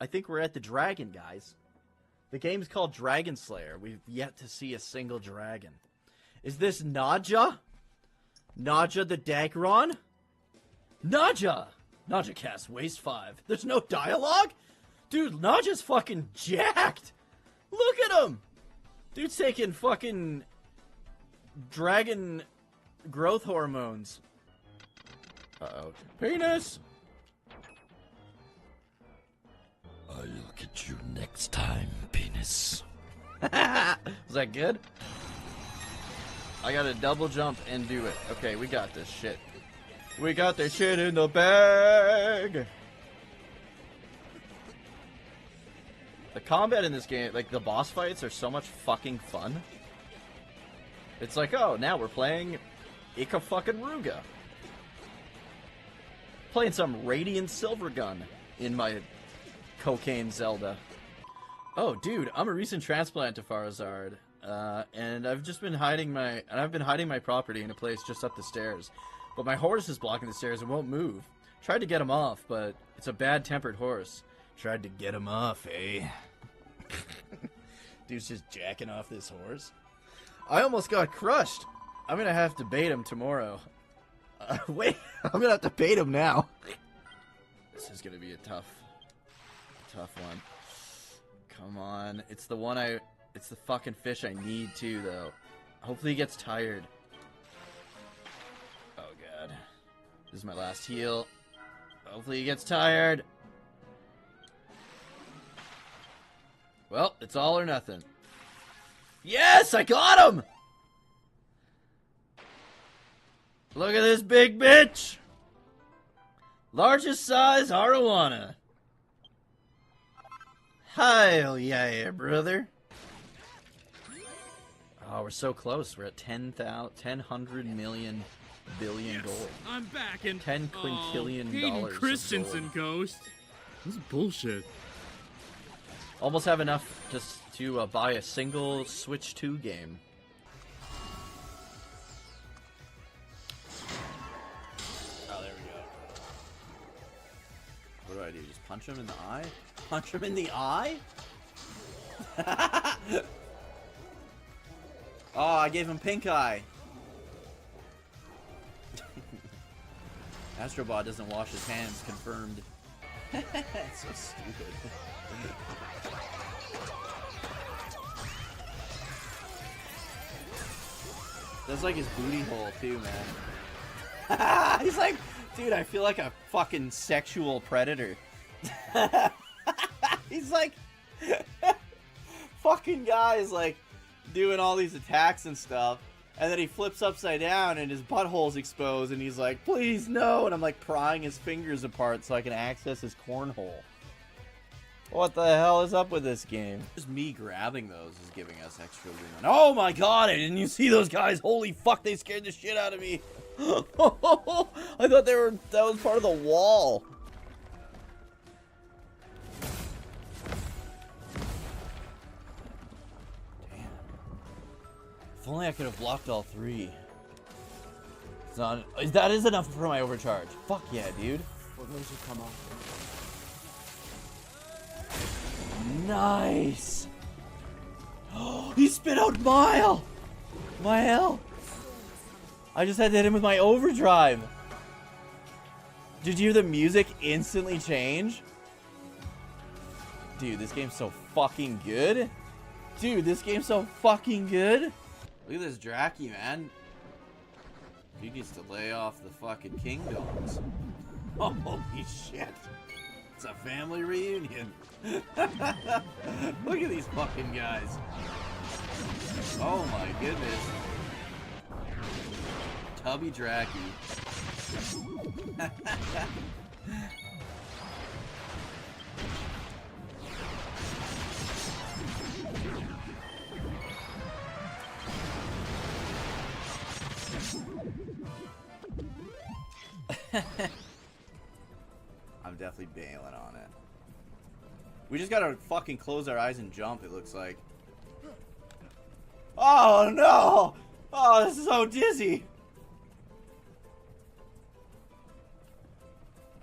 I think we're at the dragon, guys. The game's called Dragon Slayer. We've yet to see a single dragon. Is this Naja? Naja the Dagron? Naja! Naja cast waste 5. There's no dialogue? Dude, Naja's fucking jacked! Look at him! Dude's taking fucking dragon growth hormones. Uh-oh. Penis! I'll get you next time, penis. Was that good? I gotta double jump and do it. Okay, we got this shit. We got this shit in the bag! The combat in this game, like the boss fights, are so much fucking fun. It's like, oh, now we're playing Ika fucking Ruga. Playing some Radiant Silver Gun in my cocaine Zelda. Oh, dude, I'm a recent transplant to Farazard, and I've been hiding my property in a place just up the stairs. But my horse is blocking the stairs and won't move. Tried to get him off, but it's a bad-tempered horse. Tried to get him off, eh? Dude's just jacking off this horse. I almost got crushed. I'm gonna have to bait him tomorrow. Wait, I'm gonna have to bait him now. This is gonna be a tough one. Come on, it's the fucking fish I need too, though. Hopefully he gets tired. Oh god, this is my last heal. Hopefully he gets tired. Well, it's all or nothing. Yes, I got him! Look at this big bitch! Largest size arowana. Hell yeah, brother. Oh, we're so close. We're at 10,000 million billion gold. I'm back and 10 quintillion Hayden dollars. Christensen ghost. This is bullshit. Almost have enough just to buy a single Switch 2 game. Oh, there we go. What do I do? Just punch him in the eye? Punch him in the eye? Oh, I gave him pink eye. Astrobot doesn't wash his hands, confirmed. It's so stupid. That's like his booty hole too, man. He's like, dude, I feel like a fucking sexual predator. He's like, fucking guy is like doing all these attacks and stuff, and then he flips upside down and his butthole's exposed, and he's like, please no, and I'm like prying his fingers apart so I can access his cornhole. What the hell is up with this game? Just me grabbing those is giving us extra loot. Oh my god, didn't you see those guys? Holy fuck, they scared the shit out of me. I thought that was part of the wall. Damn. If only I could have blocked all three. It's not, that is enough for my overcharge. Fuck yeah, dude. For those who come off. Nice! He spit out Mile! My hell! I just had to hit him with my overdrive. Did you hear the music instantly change? Dude, this game's so fucking good. Dude, this game's so fucking good. Look at this Draki, man. He needs to lay off the fucking kingdoms. Oh, holy shit. It's a family reunion. Look at these fucking guys. Oh my goodness. Tubby Draki. I'm definitely bailing on it. We just gotta fucking close our eyes and jump, it looks like. Oh no! Oh, this is so dizzy!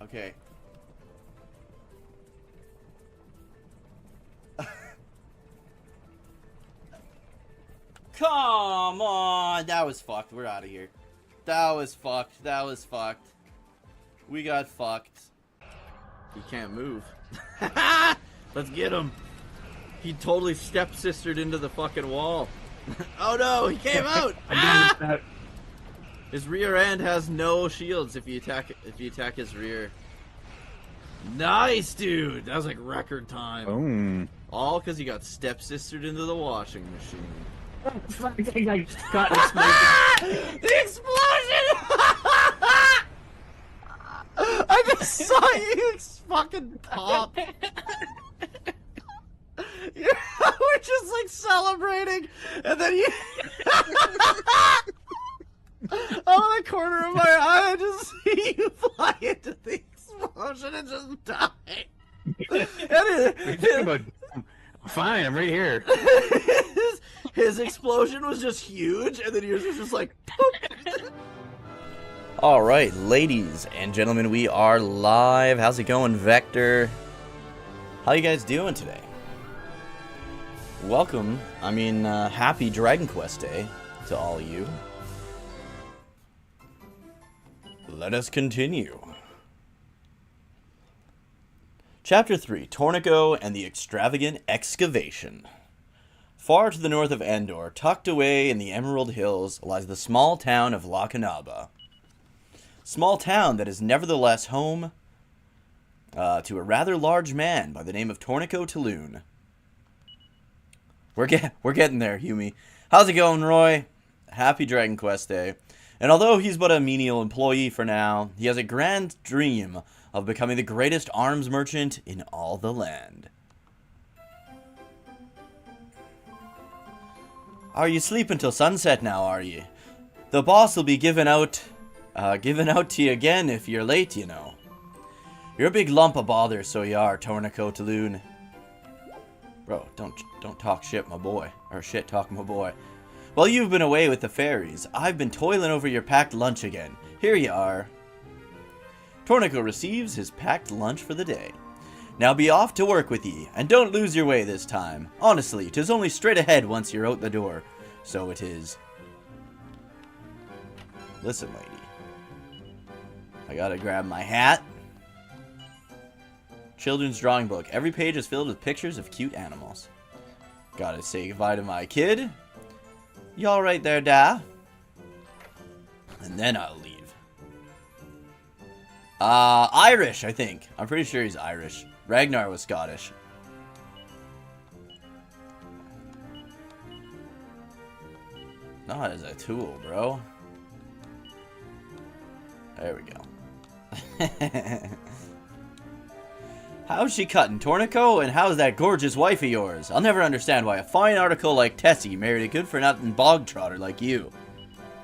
Okay. Come on. That was fucked. We're out of here. That was fucked. That was fucked. We got fucked. He can't move. Let's get him. He totally step-sistered into the fucking wall. Oh no, he came out! Ah! His rear end has no shields if you attack his rear. Nice, dude! That was like record time. Boom. All because he got step-sistered into the washing machine. The explosion! I just saw you fucking pop. We're just like celebrating, and then you. Out of the corner of my eye, I just see you fly into the explosion and just die. I'm fine, I'm right here. His explosion was just huge, and then yours was just like. All right, ladies and gentlemen, we are live. How's it going, Vector? How you guys doing today? Welcome, happy Dragon Quest Day to all of you. Let us continue. Chapter 3, Torneko and the Extravagant Excavation. Far to the north of Endor, tucked away in the Emerald Hills, lies the small town of Lakanaba. Small town that is nevertheless home to a rather large man by the name of Torneko Taloon. We're getting there, Humi. How's it going, Roy? Happy Dragon Quest Day. And although he's but a menial employee for now, he has a grand dream of becoming the greatest arms merchant in all the land. Are you sleeping till sunset now, are you? The boss will be giving out to you again if you're late, you know. You're a big lump of bother, so you are, Torneko Taloon. Bro, don't talk shit, my boy. Or shit talk, my boy. While you've been away with the fairies, I've been toiling over your packed lunch again. Here you are. Torneko receives his packed lunch for the day. Now be off to work with ye, and don't lose your way this time. Honestly, 'tis only straight ahead once you're out the door. So it is. Listen, lady. I gotta grab my hat. Children's drawing book. Every page is filled with pictures of cute animals. Gotta say goodbye to my kid. You alright there, Da? And then I'll leave. Irish, I think. I'm pretty sure he's Irish. Ragnar was Scottish. Not as a tool, bro. There we go. How's she cutting, Torneko? And how's that gorgeous wife of yours? I'll never understand why a fine article like Tessie married a good-for-nothing bog trotter like you.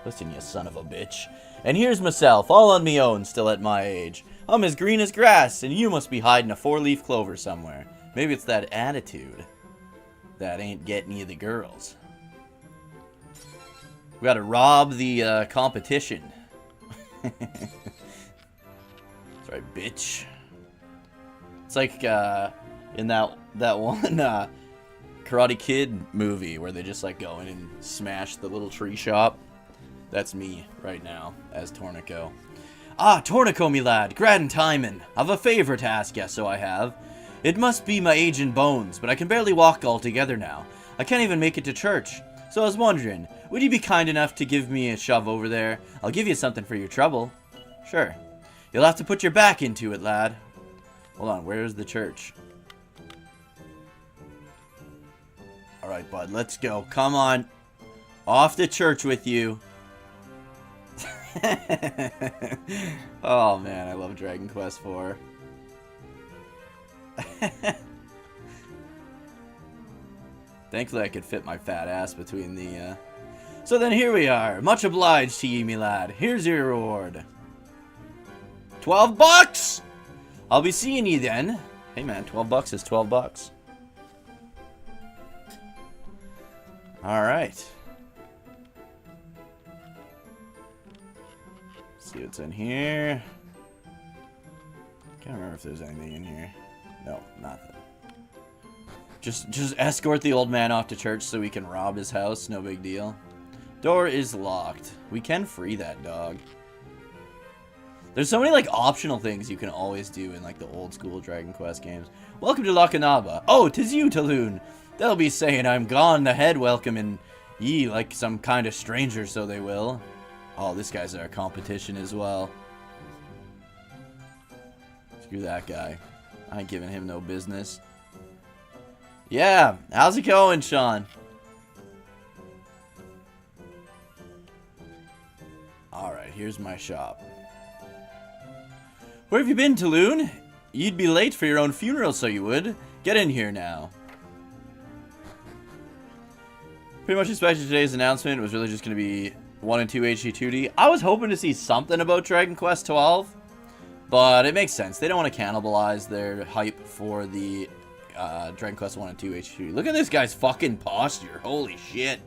Listen, you son of a bitch. And here's myself, all on me own, still at my age. I'm as green as grass, and you must be hiding a four-leaf clover somewhere. Maybe it's that attitude that ain't getting you the girls. We gotta rob the competition. That's right, bitch. It's like in that one Karate Kid movie where they just like go in and smash the little tree shop. That's me right now as Torneko. Ah, Torneko, me lad, grand timin'. I've a favour to ask ya, so I have. It must be my aging bones, but I can barely walk altogether now. I can't even make it to church. So I was wondering, would you be kind enough to give me a shove over there? I'll give you something for your trouble. Sure. You'll have to put your back into it, lad. Hold on, where's the church? Alright, bud, let's go. Come on. Off to church with you. Oh, man, I love Dragon Quest IV. Thankfully, I could fit my fat ass between the, So then here we are. Much obliged to ye, me lad. Here's your reward. 12 bucks! I'll be seeing you then. Hey, man, 12 bucks is 12 bucks. All right. See what's in here. Can't remember if there's anything in here. No, nothing. Just escort the old man off to church so we can rob his house. No big deal. Door is locked. We can free that dog. There's so many, like, optional things you can always do in, like, the old school Dragon Quest games. Welcome to Lakanaba. Oh, 'tis you, Taloon. They'll be saying I'm gone ahead welcoming ye like some kind of stranger, so they will. Oh, this guy's our competition as well. Screw that guy. I ain't giving him no business. Yeah, how's it going, Sean? Alright, here's my shop. Where have you been, Taloon? You'd be late for your own funeral, so you would. Get in here now. Pretty much expected today's announcement. It was really just going to be 1 and 2 HD2D. I was hoping to see something about Dragon Quest 12, but it makes sense. They don't want to cannibalize their hype for the Dragon Quest 1 and 2 HD2D. Look at this guy's fucking posture. Holy shit.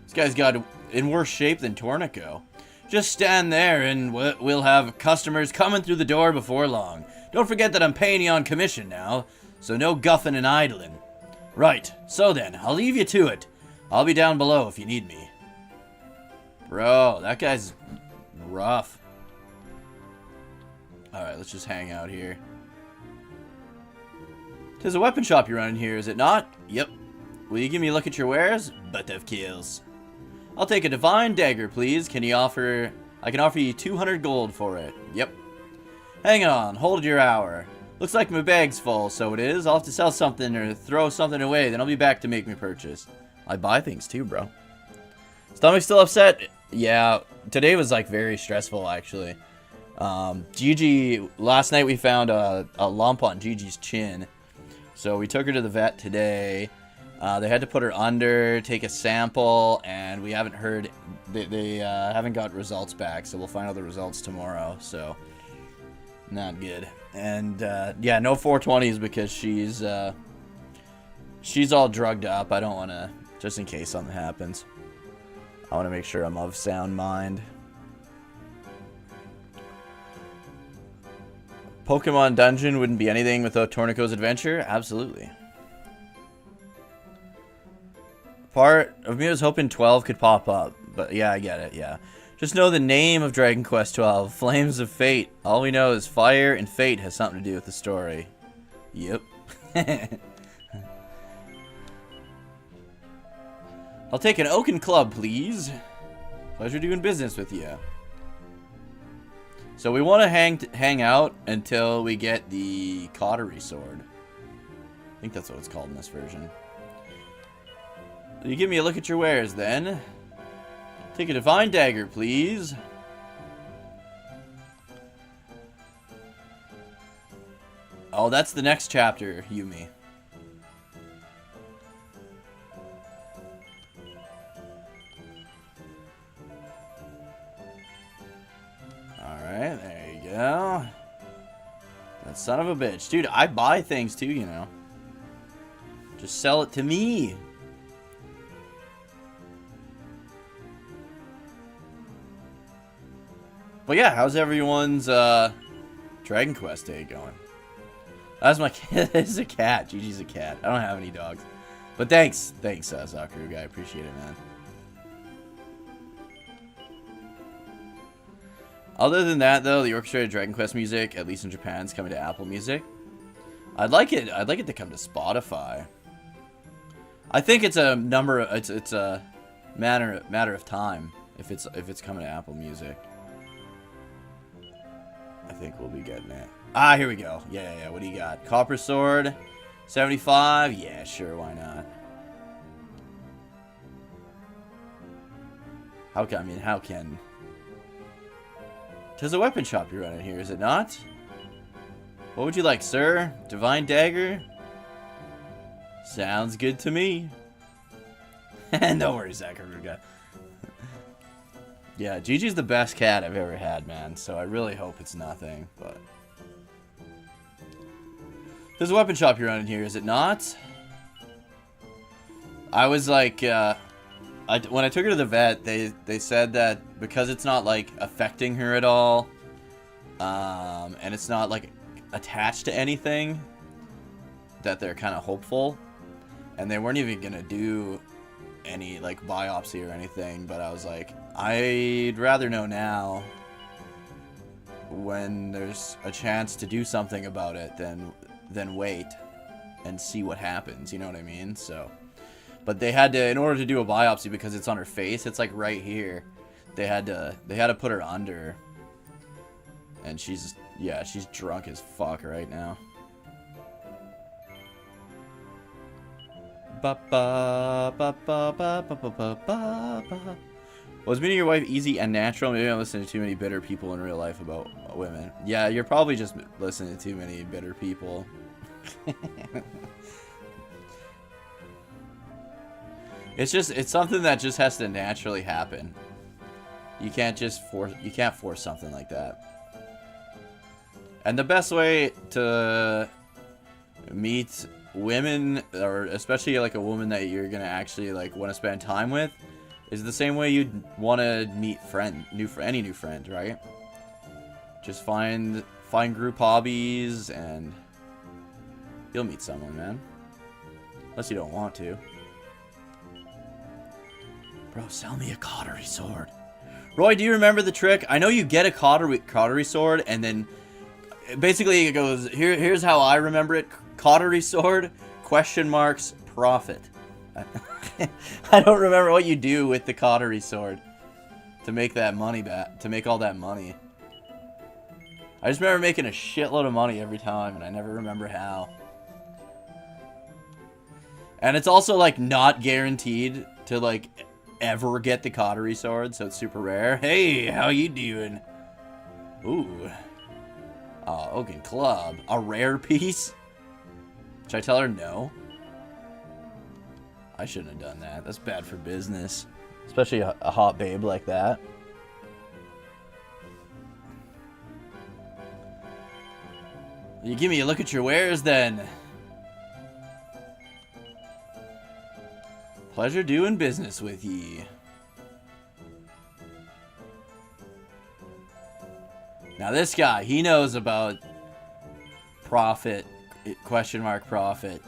This guy's got in worse shape than Torneko. Just stand there and we'll have customers coming through the door before long. Don't forget that I'm paying you on commission now, so no guffing and idling. Right, so then, I'll leave you to it. I'll be down below if you need me. Bro, that guy's rough. Alright, let's just hang out here. 'Tis a weapon shop you're running here, is it not? Yep. Will you give me a look at your wares? Butt of kills. I'll take a divine dagger, please. I can offer you 200 gold for it. Yep. Hang on, hold your hour. Looks like my bag's full, so it is. I'll have to sell something or throw something away, then I'll be back to make my purchase. I buy things too, bro. Stomach still upset? Yeah, today was like very stressful, actually. Gigi, last night we found a lump on Gigi's chin. So we took her to the vet today. They had to put her under, take a sample, and we haven't heard, they haven't got results back, so we'll find out the results tomorrow, so not good. And yeah, no 420s because she's all drugged up. I don't want to, just in case something happens. I want to make sure I'm of sound mind. Pokemon Dungeon wouldn't be anything without Torneko's adventure? Absolutely. Part of me was hoping 12 could pop up, but yeah, I get it, yeah. Just know the name of Dragon Quest 12, Flames of Fate. All we know is fire and fate has something to do with the story. Yep. I'll take an oaken club, please. Pleasure doing business with you. So we want to hang out until we get the cautery sword. I think that's what it's called in this version. Will you give me a look at your wares, then? Take a divine dagger, please. Oh, that's the next chapter, Yumi. Alright, there you go. That son of a bitch. Dude, I buy things too, you know. Just sell it to me. But yeah, how's everyone's Dragon Quest day going? That's my cat. This is a cat. Gigi's a cat. I don't have any dogs. But thanks, Zakaru guy. I appreciate it, man. Other than that, though, the orchestrated Dragon Quest music, at least in Japan, is coming to Apple Music. I'd like it to come to Spotify. I think it's a it's a matter of time if it's coming to Apple Music. I think we'll be getting it. Ah, here we go. Yeah. What do you got? Copper Sword, 75. Yeah, sure. Why not? How can? 'Tis a weapon shop you're running here, is it not? What would you like, sir? Divine dagger? Sounds good to me. No worries, Zakaruga. Yeah, Gigi's the best cat I've ever had, man. So I really hope it's nothing, but... There's a weapon shop you're running here, is it not? I was like, when I took her to the vet, they said that because it's not, like, affecting her at all, and it's not, like, attached to anything, that they're kind of hopeful. and they weren't even gonna do any like biopsy or anything, but I was like, I'd rather know now when there's a chance to do something about it than wait and see what happens, you know what I mean? So, but they had to, in order to do a biopsy, because it's on her face, it's like right here, they had to put her under, and she's drunk as fuck right now. Was meeting your wife easy and natural? Maybe I'm listening to too many bitter people in real life about women. Yeah, you're probably just listening to too many bitter people. It's something that just has to naturally happen. You can't force something like that. And the best way to meet women, or especially like a woman that you're gonna actually like want to spend time with, is the same way you'd want to meet any new friend, right? Just find group hobbies and you'll meet someone, man. Unless you don't want to. Bro, sell me a cautery sword. Roy, do you remember the trick? I know you get a cautery sword, and then basically it goes, here's how I remember it. Cautery sword, ? Profit. I don't remember what you do with the cautery sword to make that money back, to make all that money. I just remember making a shitload of money every time, and I never remember how. And it's also like not guaranteed to like ever get the cautery sword, so it's super rare. Hey, how you doing? Ooh. Oaken Club. A rare piece? Should I tell her no? I shouldn't have done that. That's bad for business. Especially a hot babe like that. You give me a look at your wares then. Pleasure doing business with ye. Now this guy, he knows about profit, ? Profit.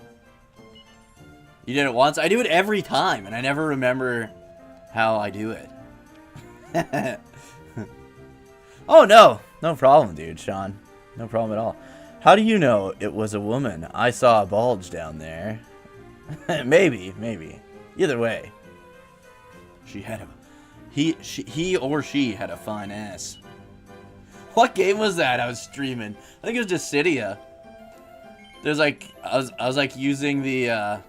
You did it once? I do it every time, and I never remember how I do it. Oh, no. No problem, dude, Sean. No problem at all. How do you know it was a woman? I saw a bulge down there. Maybe. Either way. She had a... He or she had a fine ass. What game was that I was streaming? I think it was just Cydia. There's like... I was like using the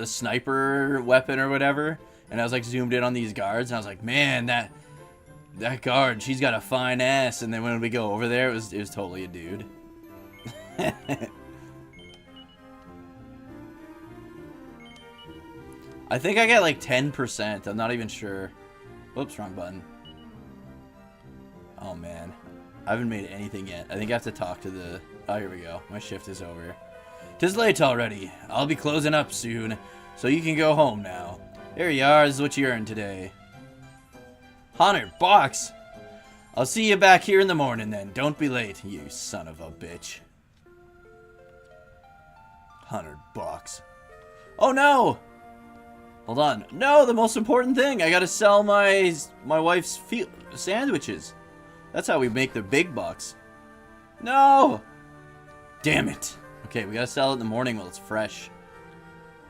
sniper weapon or whatever, and I was like zoomed in on these guards, and I was like, man, that guard, she's got a fine ass. And then when we go over there, it was totally a dude. I think I get like 10%. I'm not even sure. Whoops, wrong button. Oh man, I haven't made anything yet. I think I have to talk to the... Oh, here we go. My shift is over. 'Tis late already. I'll be closing up soon, so you can go home now. Here you are. This is what you earned today. $100. I'll see you back here in the morning then. Don't be late, you son of a bitch. $100. Oh no! Hold on. No, the most important thing. I gotta sell my wife's sandwiches. That's how we make the big bucks. No! Damn it. Okay, we gotta sell it in the morning while it's fresh.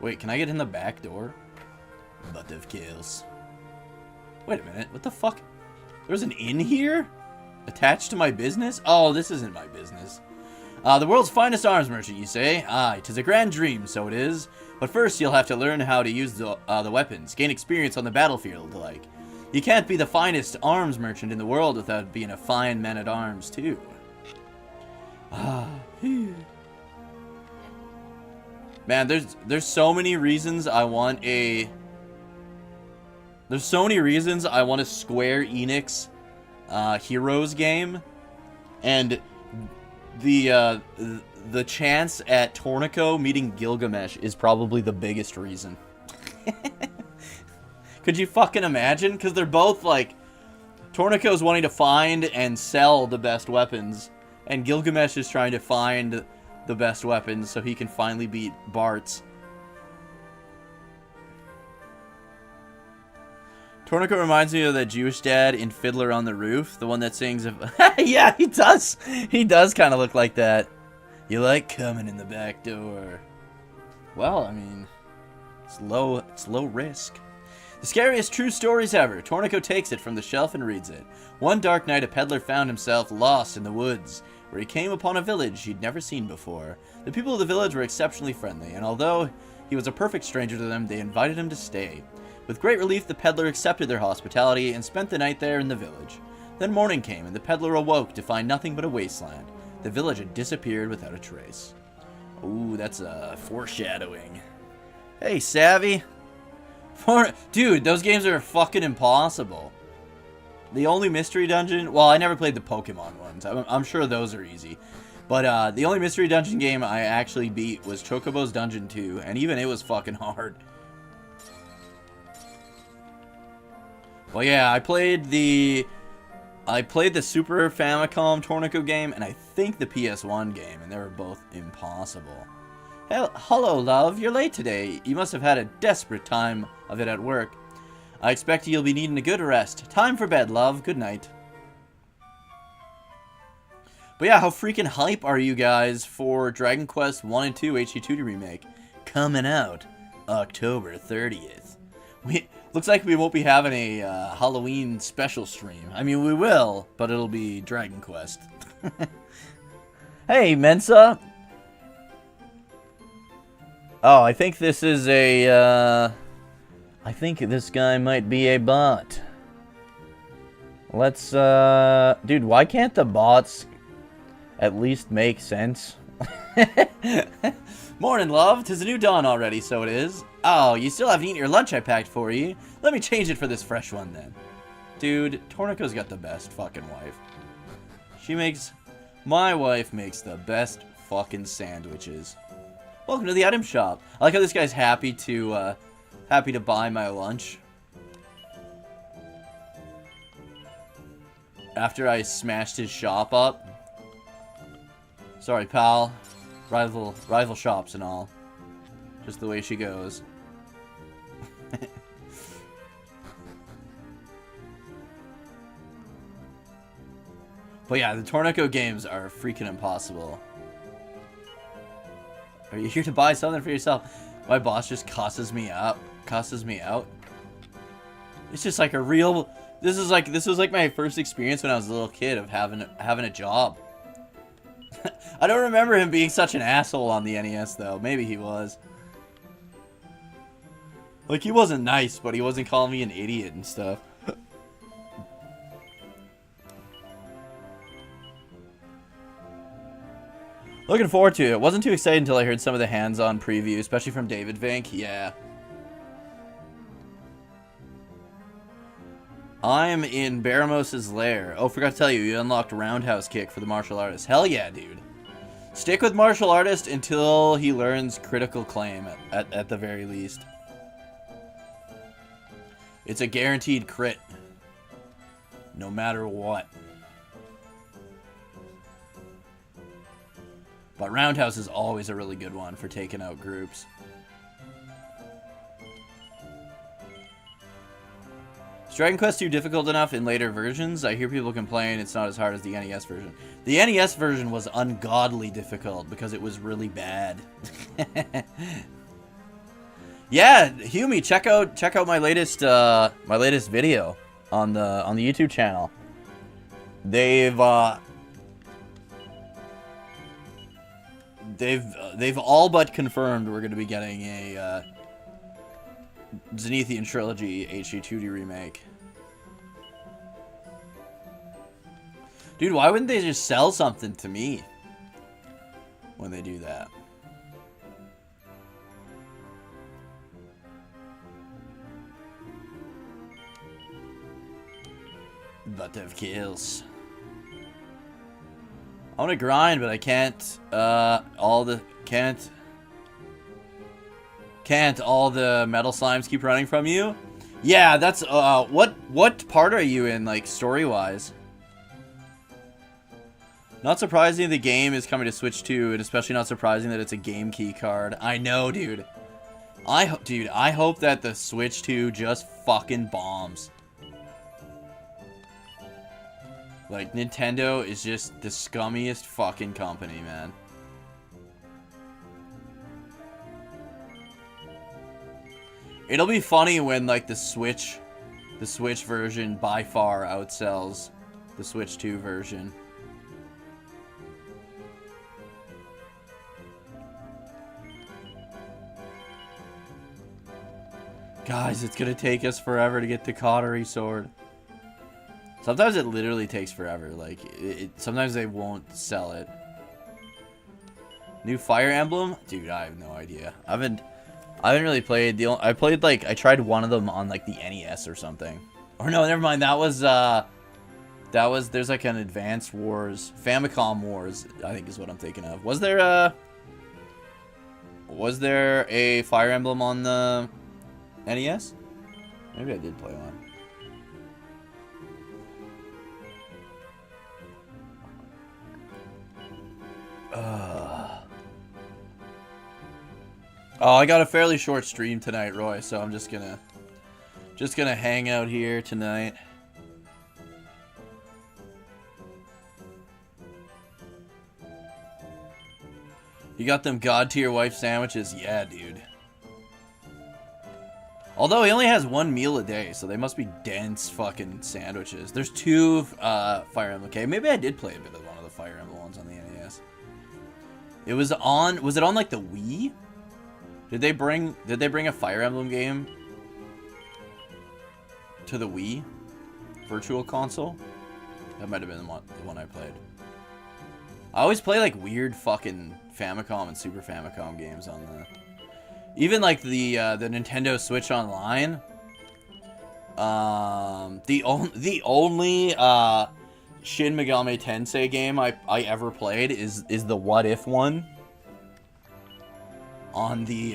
Wait, can I get in the back door? Butt of kills. Wait a minute, what the fuck? There's an inn here? Attached to my business? Oh, this isn't my business. The world's finest arms merchant, you say? Aye, 'tis a grand dream, so it is. But first, you'll have to learn how to use the weapons, gain experience on the battlefield, like. You can't be the finest arms merchant in the world without being a fine man-at-arms, too. Man, there's so many reasons I want a... There's so many reasons I want a Square Enix Heroes game, and the chance at Torneko meeting Gilgamesh is probably the biggest reason. Could you fucking imagine? Because they're both like... Torneko's wanting to find and sell the best weapons, and Gilgamesh is trying to find the best weapons so he can finally beat Bart's. Torneko reminds me of that Jewish dad in Fiddler on the Roof, the one that sings of... Yeah, he does. He does kind of look like that. You like coming in the back door. Well, I mean, it's low risk. The scariest true stories ever. Torneko takes it from the shelf and reads it. One dark night, a peddler found himself lost in the woods, where he came upon a village he'd never seen before. The people of the village were exceptionally friendly, and although he was a perfect stranger to them, they invited him to stay. With great relief, the peddler accepted their hospitality and spent the night there in the village. Then morning came, and the peddler awoke to find nothing but a wasteland. The village had disappeared without a trace. Ooh, that's foreshadowing. Hey, Savvy. Dude, those games are fucking impossible. The only mystery dungeon... Well, I never played the Pokemon ones. I'm sure those are easy. But the only mystery dungeon game I actually beat was Chocobo's Dungeon 2, and even it was fucking hard. Well, yeah, I played the Super Famicom Torneko game, and I think the PS1 game, and they were both impossible. Hello, love. You're late today. You must have had a desperate time of it at work. I expect you'll be needing a good rest. Time for bed, love. Good night. But yeah, how freaking hype are you guys for Dragon Quest 1 and 2 HD2D Remake? Coming out October 30th. Looks like we won't be having a Halloween special stream. I mean, we will, but it'll be Dragon Quest. Hey, Mensa. Oh, I think this is a, I think this guy might be a bot. Let's, dude, why can't the bots at least make sense? Morning, love. 'Tis a new dawn already, so it is. Oh, you still haven't eaten your lunch I packed for you. Let me change it for this fresh one, then. Dude, Torneko's got the best fucking wife. My wife makes the best fucking sandwiches. Welcome to the item shop. I like how this guy's happy to buy my lunch. After I smashed his shop up. Sorry, pal. Rival shops and all. Just the way she goes. But yeah, the Torneko games are freaking impossible. Are you here to buy something for yourself? My boss just cusses me out. It's just like a real... This was like my first experience when I was a little kid of having a job. I don't remember him being such an asshole on the NES though. Maybe he was. Like, he wasn't nice, but he wasn't calling me an idiot and stuff. Looking forward to it. Wasn't too excited until I heard some of the hands-on preview, especially from David Vink. Yeah. I'm in Baramos' lair. Oh, forgot to tell you, you unlocked Roundhouse Kick for the martial artist. Hell yeah, dude. Stick with martial artist until he learns critical claim, at the very least. It's a guaranteed crit. No matter what. But Roundhouse is always a really good one for taking out groups. Is Dragon Quest 2 difficult enough in later versions? I hear people complain it's not as hard as the NES version. The NES version was ungodly difficult because it was really bad. Yeah, Hume, check out my latest video on the YouTube channel. They've all but confirmed we're going to be getting a Zenithian Trilogy HD2D remake. Dude, why wouldn't they just sell something to me when they do that? But of kills. I want to grind, but I can't. Can't all the metal slimes keep running from you? Yeah, that's what part are you in, like, story wise? Not surprising the game is coming to Switch 2, and especially not surprising that it's a game key card. I know, dude. I hope that the Switch 2 just fucking bombs. Like, Nintendo is just the scummiest fucking company, man. It'll be funny when, like, the Switch version by far outsells the Switch 2 version. Guys, it's gonna take us forever to get the Cautery Sword. Sometimes it literally takes forever. Like, sometimes they won't sell it. New Fire Emblem? Dude, I have no idea. I haven't really played I tried one of them on, like, the NES or something. Or no, never mind. There's like an Advance Wars, Famicom Wars, I think is what I'm thinking of. Was there a Fire Emblem on the NES? Maybe I did play one. Oh, I got a fairly short stream tonight, Roy, so I'm just gonna hang out here tonight. You got them god tier wife sandwiches? Yeah, dude. Although he only has one meal a day, so they must be dense fucking sandwiches. There's 2 Fire Emblem. Okay, maybe I did play a bit of one of the Fire Emblem ones on the NES. Was it on like the Wii? Did they bring a Fire Emblem game to the Wii Virtual Console? That might have been the one I played. I always play like weird fucking Famicom and Super Famicom games on the... Even like the Nintendo Switch Online. The only Shin Megami Tensei game I ever played is the What If one. On the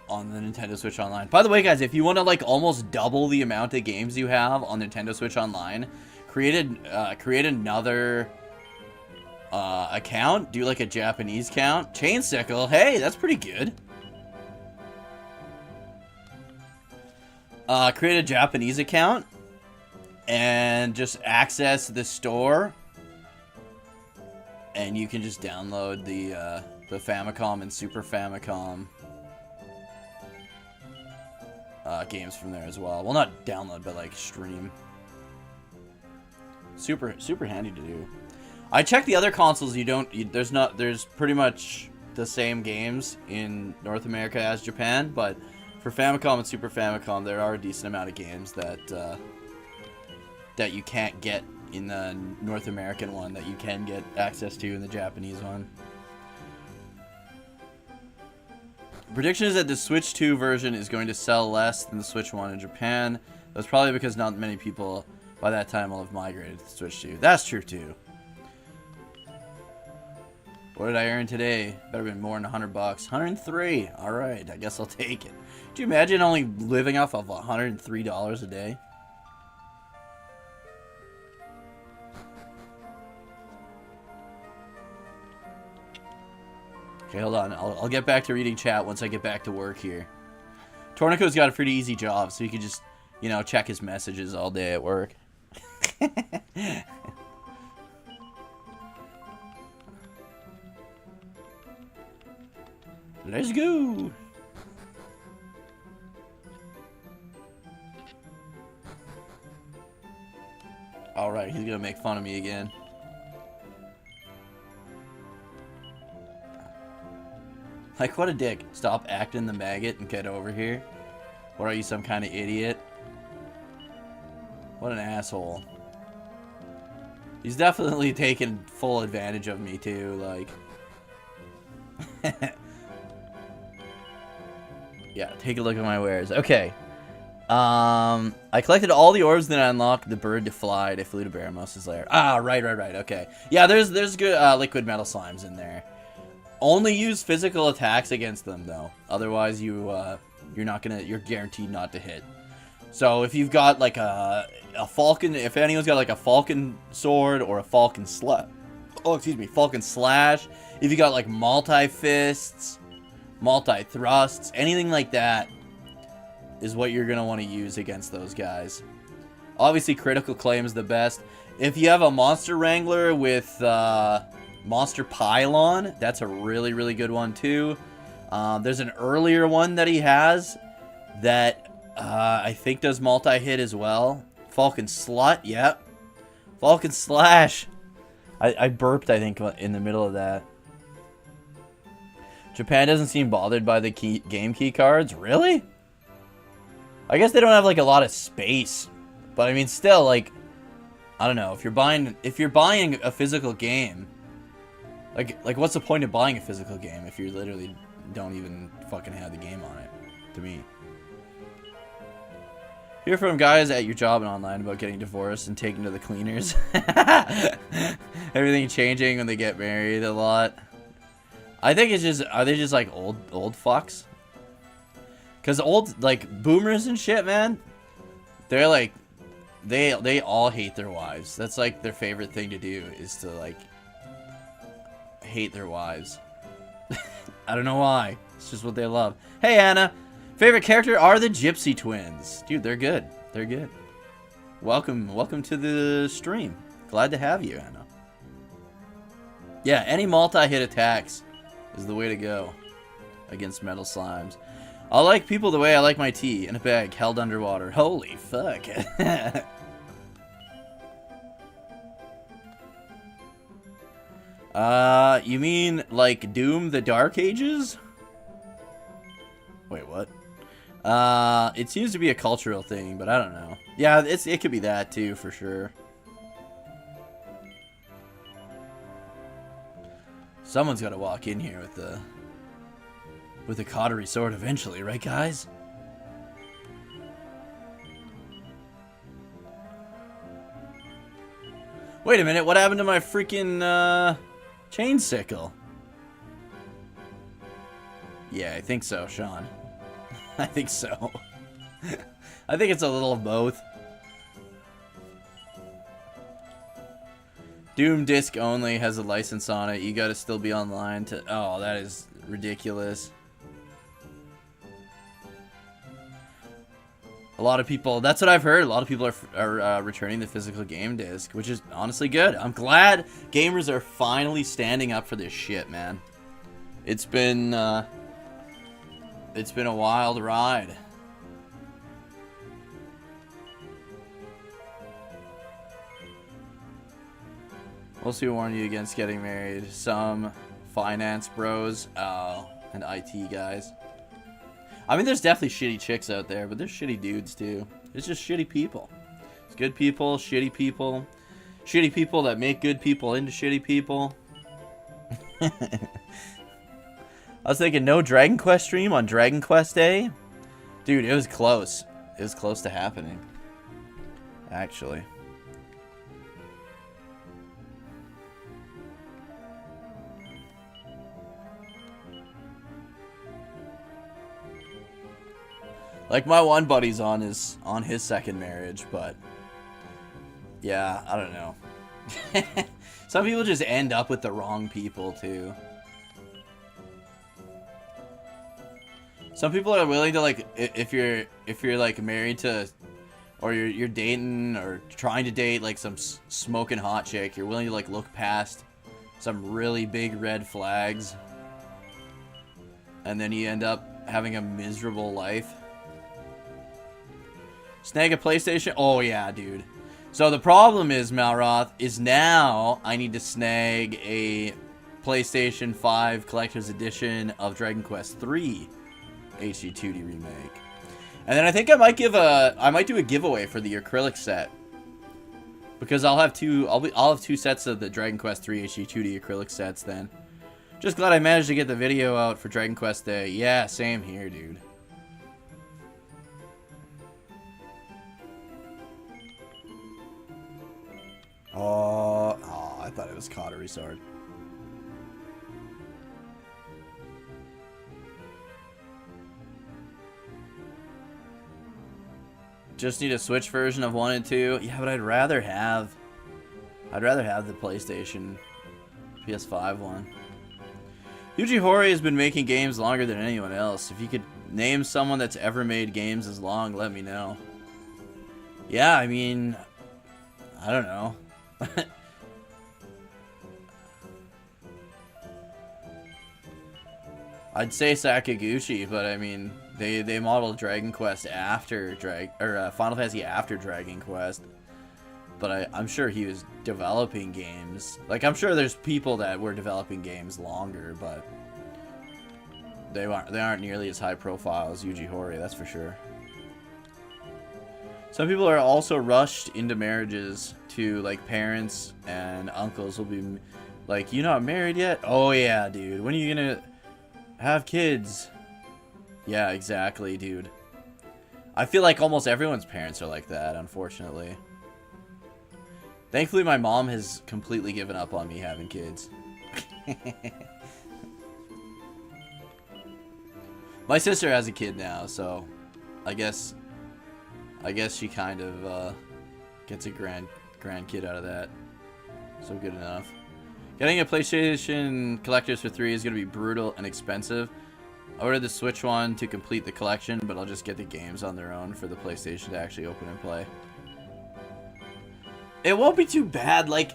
Nintendo Switch Online. By the way, guys, if you want to like almost double the amount of games you have on Nintendo Switch Online, create another account. Do like a Japanese count. Chain Sickle. Hey, that's pretty good. Create a Japanese account and just access the store. And you can just download the Famicom and Super Famicom games from there as well. Well, not download, but like stream. Super handy to do. I checked the other consoles. There's pretty much the same games in North America as Japan, but for Famicom and Super Famicom, there are a decent amount of games that you can't get in the North American one that you can get access to in the Japanese one. Prediction is that the Switch 2 version is going to sell less than the Switch 1 in Japan. That's probably because not many people by that time will have migrated to the Switch 2. That's true too. What did I earn today? Better been more than $100. 103. All right, I guess I'll take it. Do you imagine only living off of $103 a day? Okay, hold on. I'll get back to reading chat once I get back to work here. Torneko's got a pretty easy job, so he can just, check his messages all day at work. Let's go! Alright, he's gonna make fun of me again. Like, what a dick. Stop acting the maggot and get over here. What are you, some kind of idiot? What an asshole. He's definitely taking full advantage of me, too, like... Yeah, take a look at my wares. Okay. I collected all the orbs, then I unlocked the bird to fly to flew to Baramosa's lair. Ah, right, okay. Yeah, there's good liquid metal slimes in there. Only use physical attacks against them, though. Otherwise, you're guaranteed not to hit. So if you've got like a falcon, if anyone's got like a falcon sword or a falcon falcon slash, if you got like multi-fists, multi-thrusts, anything like that is what you're going to want to use against those guys. Obviously, critical claim is the best. If you have a monster wrangler with monster pylon, that's a really, really good one too. There's an earlier one that he has that I think does multi-hit as well. Falcon slut, yep. Falcon slash. I burped, I think, in the middle of that. Japan doesn't seem bothered by the game key cards. Really? I guess they don't have like a lot of space. But I mean, still, like, I don't know. If you're buying a physical game, like what's the point of buying a physical game if you literally don't even fucking have the game on it? To me. Hear from guys at your job and online about getting divorced and taken to the cleaners. Everything changing when they get married a lot. I think it's just, are they just like old fucks? Cause old, like, boomers and shit, man, they're like, they all hate their wives. That's like their favorite thing to do, is to like hate their wives. I don't know why. It's just what they love. Hey Anna, favorite character are the Gypsy Twins. Dude, they're good. They're good. Welcome to the stream. Glad to have you, Anna. Yeah, any multi-hit attacks is the way to go against metal slimes. I like people the way I like my tea, in a bag, held underwater. Holy fuck. You mean like Doom the Dark Ages? Wait, what? It seems to be a cultural thing, but I don't know. Yeah, it could be that too, for sure. Someone's got to walk in here with the cautery sword eventually, right, guys? Wait a minute, what happened to my freaking chain sickle? Yeah, I think so, Sean. I think so. I think it's a little of both. Doom disc only has a license on it. You gotta still be online to... Oh, that is ridiculous. A lot of people... That's what I've heard. A lot of people are returning the physical game disc, which is honestly good. I'm glad gamers are finally standing up for this shit, man. It's been a wild ride. We'll see who warned you against getting married. Some finance bros, and IT guys. I mean, there's definitely shitty chicks out there, but there's shitty dudes too. It's just shitty people. It's good people, shitty people. Shitty people that make good people into shitty people. I was thinking no Dragon Quest stream on Dragon Quest Day. Dude, it was close. It was close to happening. Actually. Like, my one buddy's on his second marriage, but yeah, I don't know. Some people just end up with the wrong people too. Some people are willing to, like, if you're like married to, or you're dating or trying to date like some smoking hot chick, you're willing to like look past some really big red flags, and then you end up having a miserable life. Snag a PlayStation? Oh yeah, dude. So the problem is, Malroth, is now I need to snag a PlayStation 5 Collector's Edition of Dragon Quest 3 HD 2D remake. And then I think I might do a giveaway for the acrylic set. Because I'll have two sets of the Dragon Quest 3 HD 2D acrylic sets then. Just glad I managed to get the video out for Dragon Quest Day. Yeah, same here, dude. Oh, I thought it was Cautery Sword. just need a Switch version of 1 and 2. Yeah, but I'd rather have the PlayStation PS5 one. Yuji Horii has been making games longer than anyone else. If you could name someone that's ever made games as long, let me know. Yeah, I mean, I don't know. I'd say Sakaguchi, but I mean, they modeled Dragon Quest after Final Fantasy after Dragon Quest. But I'm sure he was developing games. Like, I'm sure there's people that were developing games longer, but they aren't nearly as high profile as Yuji Horii, that's for sure. Some people are also rushed into marriages to, like, parents and uncles will be like, "You not married yet? Oh yeah, dude. When are you gonna have kids?" Yeah, exactly, dude. I feel like almost everyone's parents are like that, unfortunately. Thankfully, my mom has completely given up on me having kids. My sister has a kid now, so I guess she kind of gets a grandkid out of that. So good enough. Getting a PlayStation Collectors for 3 is going to be brutal and expensive. I ordered the Switch one to complete the collection, but I'll just get the games on their own for the PlayStation to actually open and play. It won't be too bad. Like,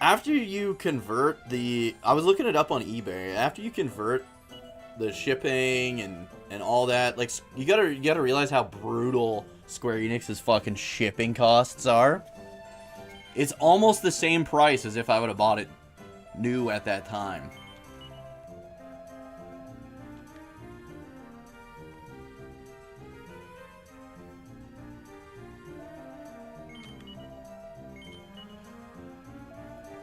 after you convert the... I was looking it up on eBay. After you convert the shipping and all that, like, you gotta realize how brutal Square Enix's fucking shipping costs are. It's almost the same price as if I would have bought it new at that time.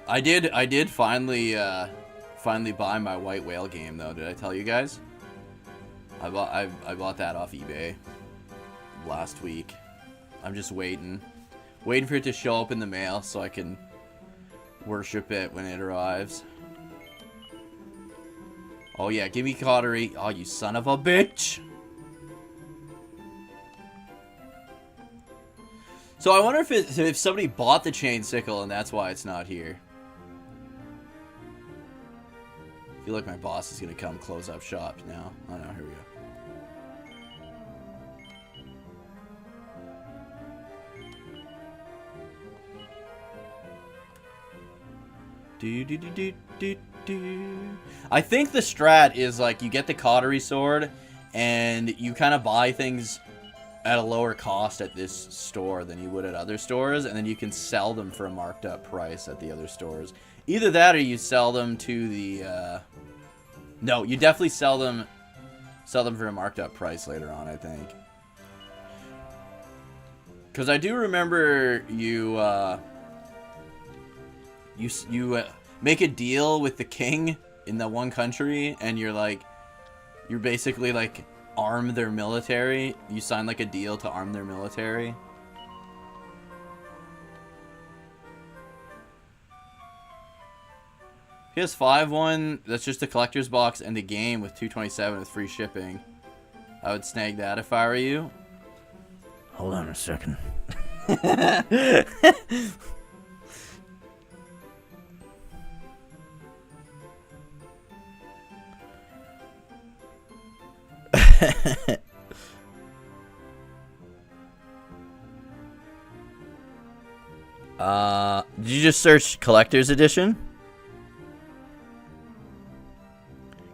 I did finally buy my White Whale game though. Did I tell you guys? I bought that off eBay last week. I'm just waiting for it to show up in the mail so I can worship it when it arrives. Oh yeah, give me Cottery. Oh, you son of a bitch. So I wonder if somebody bought the chain sickle and that's why it's not here. I feel like my boss is gonna come close up shop now. Oh no, here we go. I think the strat is like you get the Cottery sword and you kind of buy things at a lower cost at this store than you would at other stores, and then you can sell them for a marked up price at the other stores. Either that or you sell them to the no, you definitely sell them for a marked up price later on, I think. Because I do remember you make a deal with the king in that one country, and you're basically like arm their military. You sign like a deal to arm their military. PS5 one, that's just a collector's box and the game with $227 with free shipping. I would snag that if I were you. Hold on a second. Did you just search collector's edition?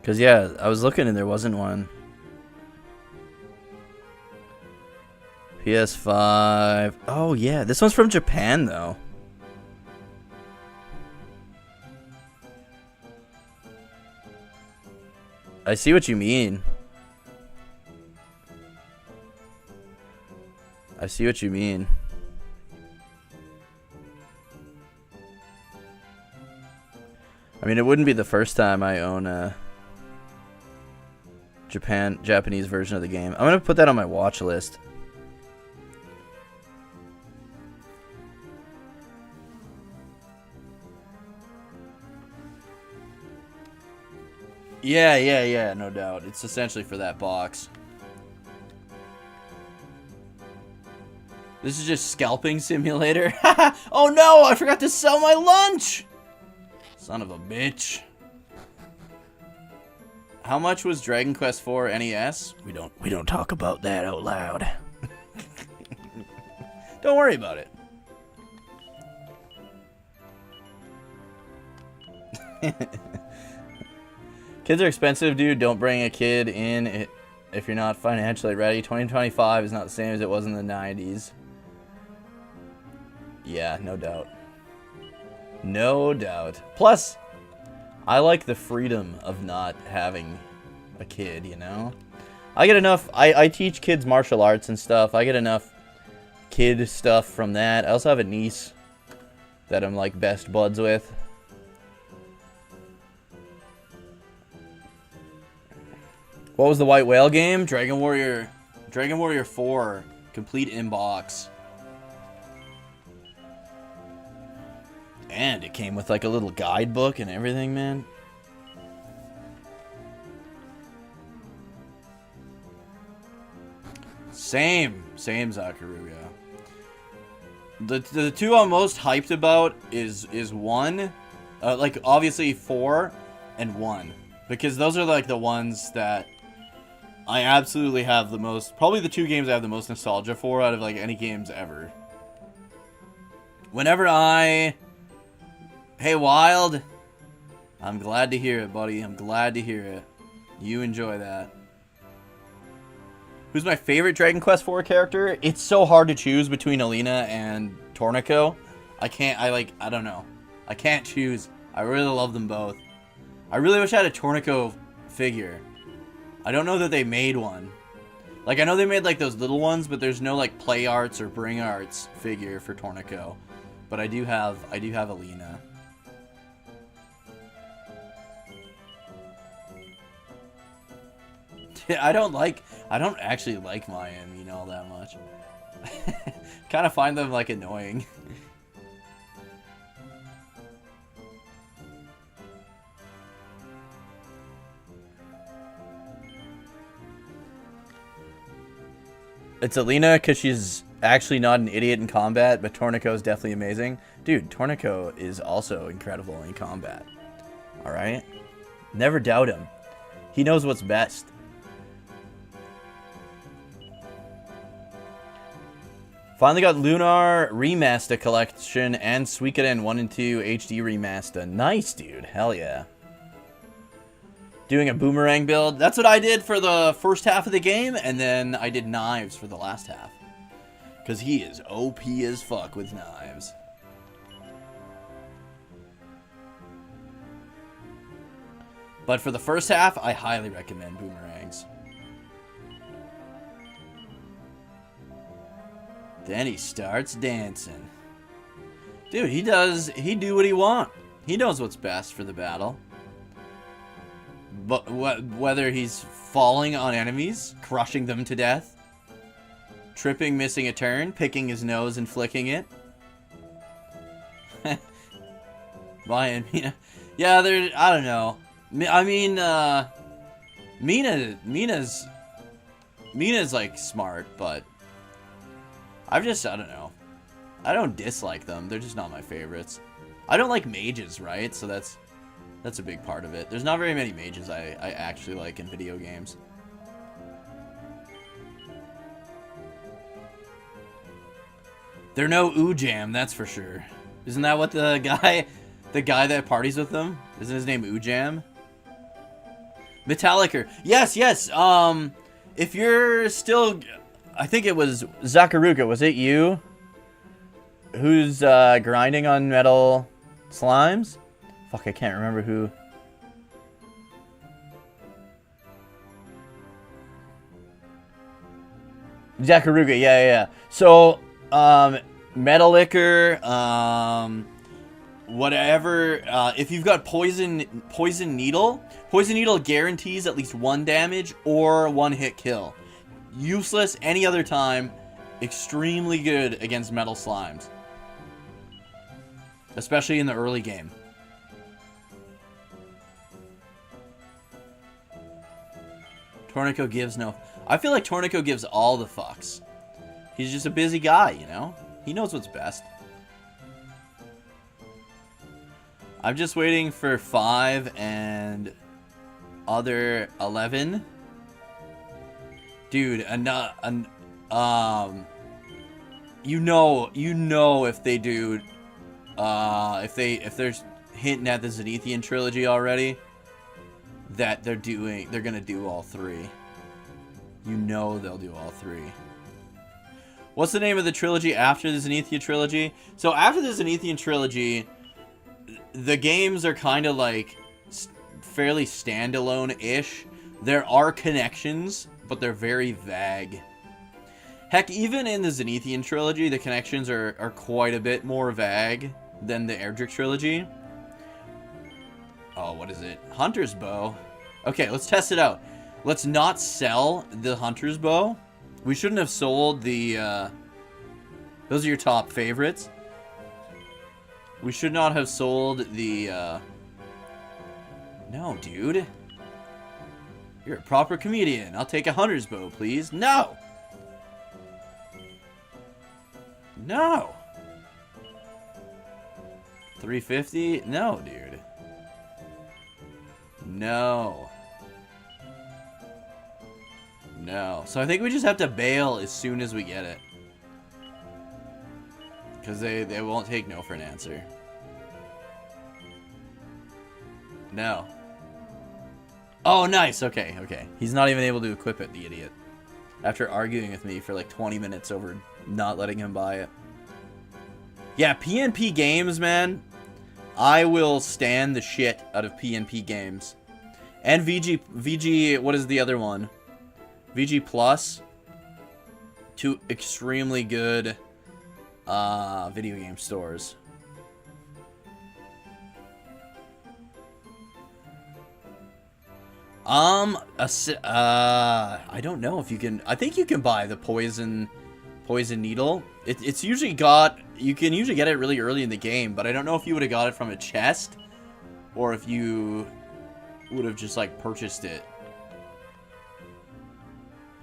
Because yeah, I was looking and there wasn't one. PS5. Oh yeah, this one's from Japan though. I see what you mean. I see what you mean. I mean, it wouldn't be the first time I own a Japanese version of the game. I'm gonna put that on my watch list. Yeah, no doubt. It's essentially for that box. This is just scalping simulator. Oh no, I forgot to sell my lunch! Son of a bitch. How much was Dragon Quest IV NES? We don't talk about that out loud. Don't worry about it. Kids are expensive, dude. Don't bring a kid in if you're not financially ready. 2025 is not the same as it was in the 90s. Yeah, no doubt. No doubt. Plus, I like the freedom of not having a kid, you know? I get enough... I teach kids martial arts and stuff. I get enough kid stuff from that. I also have a niece that I'm, like, best buds with. What was the White Whale game? Dragon Warrior 4. Complete inbox. And it came with like a little guidebook and everything, man. Same Zakaruga. The two I'm most hyped about is 1, like obviously 4 and 1, because those are like the ones that I absolutely have the most, probably the 2 games I have the most nostalgia for out of like any games ever. Whenever Hey, Wild. I'm glad to hear it, buddy. I'm glad to hear it. You enjoy that. Who's my favorite Dragon Quest IV character? It's so hard to choose between Alina and Torneko. I don't know. I can't choose. I really love them both. I really wish I had a Torneko figure. I don't know that they made one. Like, I know they made, like, those little ones, but there's no, like, Play Arts or Bring Arts figure for Torneko. But I do have Alina. I don't actually like Miami all that much. Kind of find them like annoying. It's Alina because she's actually not an idiot in combat, but Torneko is definitely amazing. Dude, Torneko is also incredible in combat. Alright? Never doubt him. He knows what's best. Finally got Lunar Remaster Collection and Suikoden 1 and 2 HD Remaster. Nice, dude. Hell yeah. Doing a boomerang build. That's what I did for the first half of the game, and then I did knives for the last half. Because he is OP as fuck with knives. But for the first half, I highly recommend boomerangs. Then he starts dancing. Dude, he do what he want. He knows what's best for the battle. But whether he's falling on enemies, crushing them to death, tripping, missing a turn, picking his nose and flicking it. Buying Mina. Yeah, I don't know. I mean, Mina's like smart, but I don't know. I don't dislike them. They're just not my favorites. I don't like mages, right? So that's a big part of it. There's not very many mages I actually like in video games. They're no Ujam, that's for sure. Isn't that what the guy that parties with them? Isn't his name Ujam? Metallica. Yes. If you're still, I think it was Zakaruga. Was it you? Who's grinding on metal slimes? Fuck, I can't remember who. Zakaruga, yeah. So, Metal Liquor, whatever. If you've got Poison Needle guarantees at least 1 damage or 1 hit kill. Useless any other time. Extremely good against metal slimes. Especially in the early game. Torneko gives no... I feel like Torneko gives all the fucks. He's just a busy guy, you know? He knows what's best. I'm just waiting for 5 and other 11. Dude, you know if they do, if they're hinting at the Zenithian trilogy already, that they're gonna do all 3. You know they'll do all 3. What's the name of the trilogy after the Zenithia trilogy? So after the Zenithian trilogy, the games are kind of like fairly standalone-ish. There are connections, but they're very vague. Heck, even in the Zenithian trilogy, the connections are quite a bit more vague than the Erdrick trilogy. Oh, what is it? Hunter's bow. Okay, let's test it out. Let's not sell the Hunter's bow. We shouldn't have sold the, those are your top favorites. We should not have sold the, no, dude. You're a proper comedian. I'll take a Hunter's bow, please. No! No! 350? No, dude. No. No. So I think we just have to bail as soon as we get it. Because they won't take no for an answer. No. Oh, nice. Okay, okay. He's not even able to equip it, the idiot. After arguing with me for like 20 minutes over not letting him buy it. Yeah, PNP games, man. I will stand the shit out of PNP games. And VG, what is the other one? VG Plus. Two extremely good video game stores. I don't know if you can. I think you can buy the poison needle. It's usually got. You can usually get it really early in the game, but I don't know if you would have got it from a chest, or if you would have just like purchased it.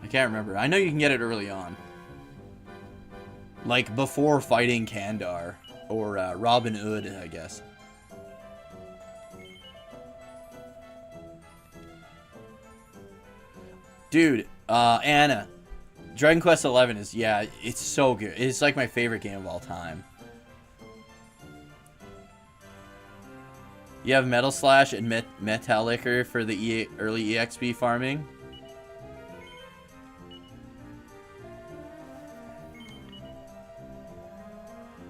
I can't remember. I know you can get it early on, like before fighting Kandar or Robin Hood, I guess. Dude, Anna, Dragon Quest XI is, yeah, it's so good. It's like my favorite game of all time. You have Metal Slash and Metallicker for the early EXP farming.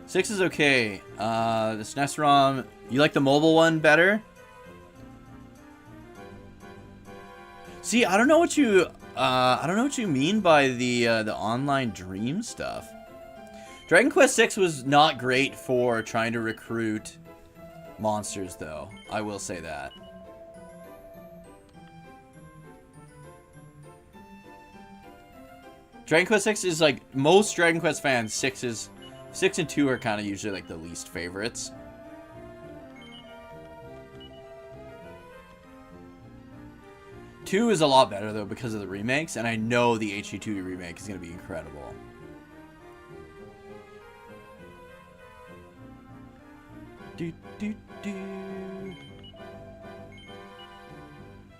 Six is okay. The SNES ROM, you like the mobile one better? See, I don't know what you mean by the online dream stuff. Dragon Quest VI was not great for trying to recruit monsters, though. I will say that. Dragon Quest VI is like most Dragon Quest fans. 6 and 2 are kind of usually like the least favorites. Two is a lot better, though, because of the remakes, and I know the HD2 remake is going to be incredible.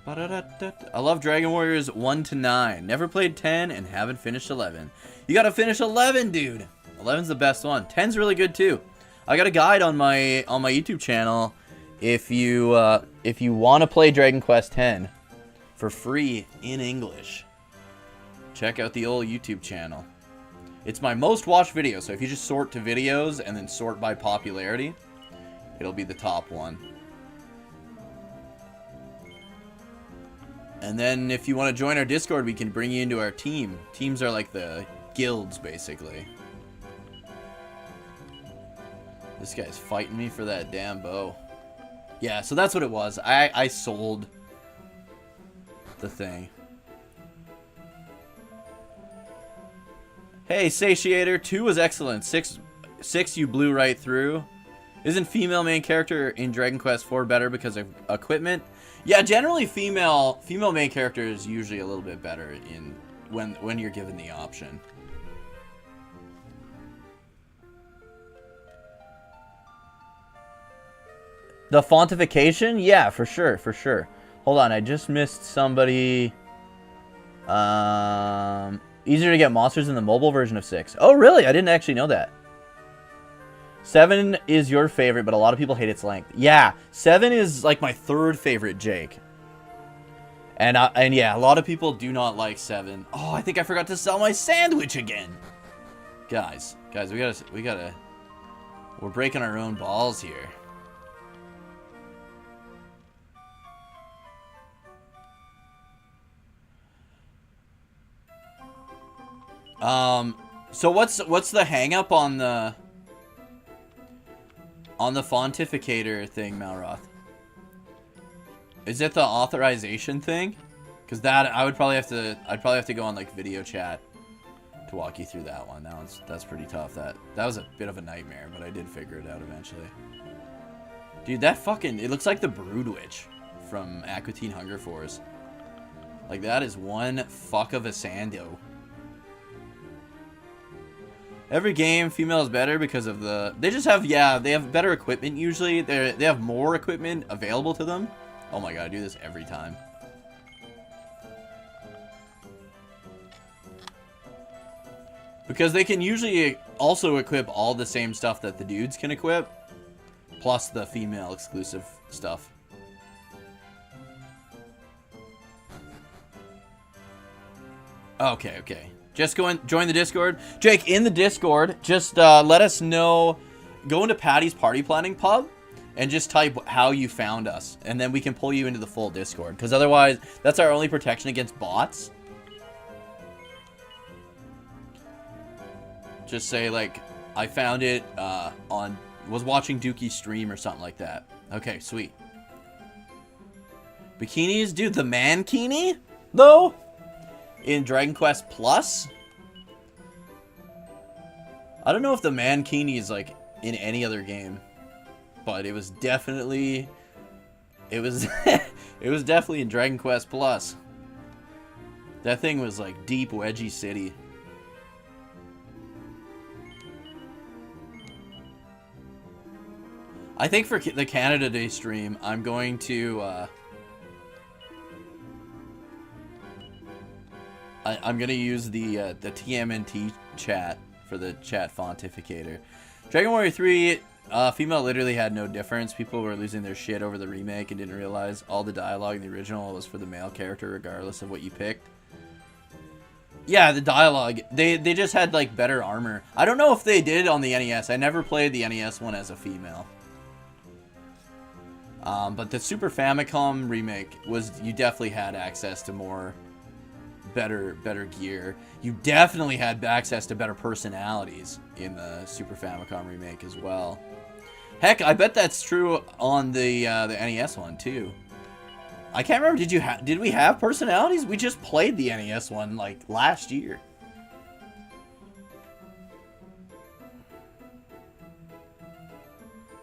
I love Dragon Warriors 1 to 9. Never played 10 and haven't finished 11. You gotta finish 11, dude. 11's the best one. 10's really good too. I got a guide on my YouTube channel. If you want to play Dragon Quest 10 for free in English, check out the old YouTube channel. It's my most watched video, so if you just sort to videos and then sort by popularity, it'll be the top one. And then if you want to join our Discord, we can bring you into our team. Teams are like the guilds, basically. This guy's fighting me for that damn bow. Yeah, so that's what it was. I sold the thing. Hey, Satiator, 2 was excellent. 6 you blew right through. Isn't female main character in Dragon Quest 4 better because of equipment? Yeah, generally female main character is usually a little bit better in when you're given the option. The fontification? Yeah, for sure, for sure. Hold on, I just missed somebody. Easier to get monsters in the mobile version of 6. Oh, really? I didn't actually know that. 7 is your favorite, but a lot of people hate its length. Yeah, 7 is like my third favorite, Jake. And yeah, a lot of people do not like 7. Oh, I think I forgot to sell my sandwich again. Guys, we gotta. We're breaking our own balls here. So what's the hang up on the fontificator thing, Malroth? Is it the authorization thing? Because that I'd probably have to go on like video chat to walk you through that one. That's pretty tough. That was a bit of a nightmare, but I did figure it out eventually. Dude, that fucking, it looks like the Brood Witch from Aqua Teen Hunger Force. Like, that is one fuck of a sando. Every game, female is better because of the... They just have, yeah, they have better equipment usually. They have more equipment available to them. Oh my god, I do this every time. Because they can usually also equip all the same stuff that the dudes can equip. Plus the female exclusive stuff. Okay, okay. Just join the Discord. Jake, in the Discord, just let us know. Go into Patty's Party Planning Pub and just type how you found us. And then we can pull you into the full Discord. Because otherwise, that's our only protection against bots. Just say, like, I found it was watching Dookie's stream or something like that. Okay, sweet. Bikinis? Dude, the mankini? Though? In Dragon Quest Plus? I don't know if the mankini is, like, in any other game. But it was definitely... It was... it was definitely in Dragon Quest Plus. That thing was, like, deep wedgie city. I think for the Canada Day stream, I'm going to, I'm going to use the TMNT chat for the chat fontificator. Dragon Warrior 3, female literally had no difference. People were losing their shit over the remake and didn't realize all the dialogue in the original was for the male character regardless of what you picked. Yeah, the dialogue, they just had, like, better armor. I don't know if they did on the NES. I never played the NES one as a female. But the Super Famicom remake was, you definitely had access to more better gear. You definitely had access to better personalities in the Super Famicom remake as well. Heck, I bet that's true on the NES one too. I can't remember, did we have personalities? We just played the NES one like last year.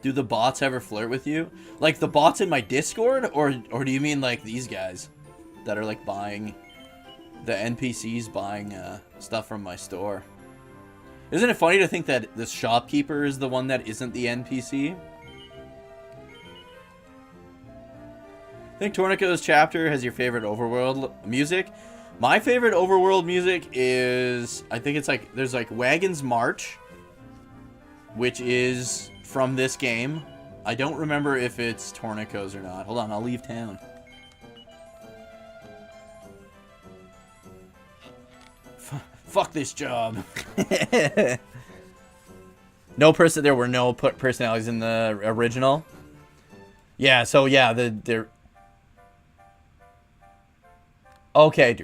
Do the bots ever flirt with you? Like the bots in my Discord? Or do you mean like these guys that are like buying, the NPCs buying stuff from my store? Isn't it funny to think that the shopkeeper is the one that isn't the NPC? I think Torneko's chapter has your favorite overworld music. My favorite overworld music is, I think it's like, there's like Wagon's March, which is from this game. I don't remember if it's Torneko's or not. Hold on, I'll leave town. Fuck this job. There were no personalities in the original. Yeah, so yeah, they're... Okay,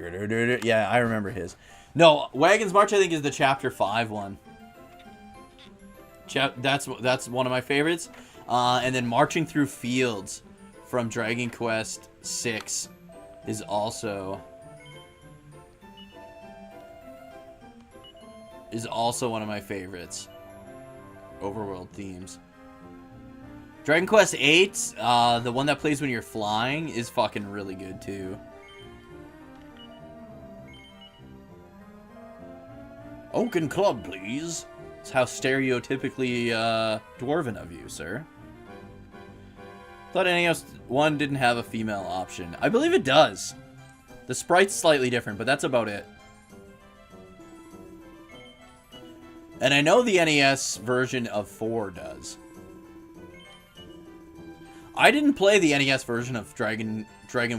yeah, I remember his. No, Wagon's March I think is the chapter 5 one. That's one of my favorites. And then Marching Through Fields from Dragon Quest 6 is also one of my favorites. Overworld themes. Dragon Quest 8, the one that plays when you're flying, is fucking really good too. Oaken Club, please. It's how stereotypically dwarven of you, sir. Thought NES 1 didn't have a female option. I believe it does. The sprite's slightly different, but that's about it. And I know the NES version of 4 does. I didn't play the NES version of Dragon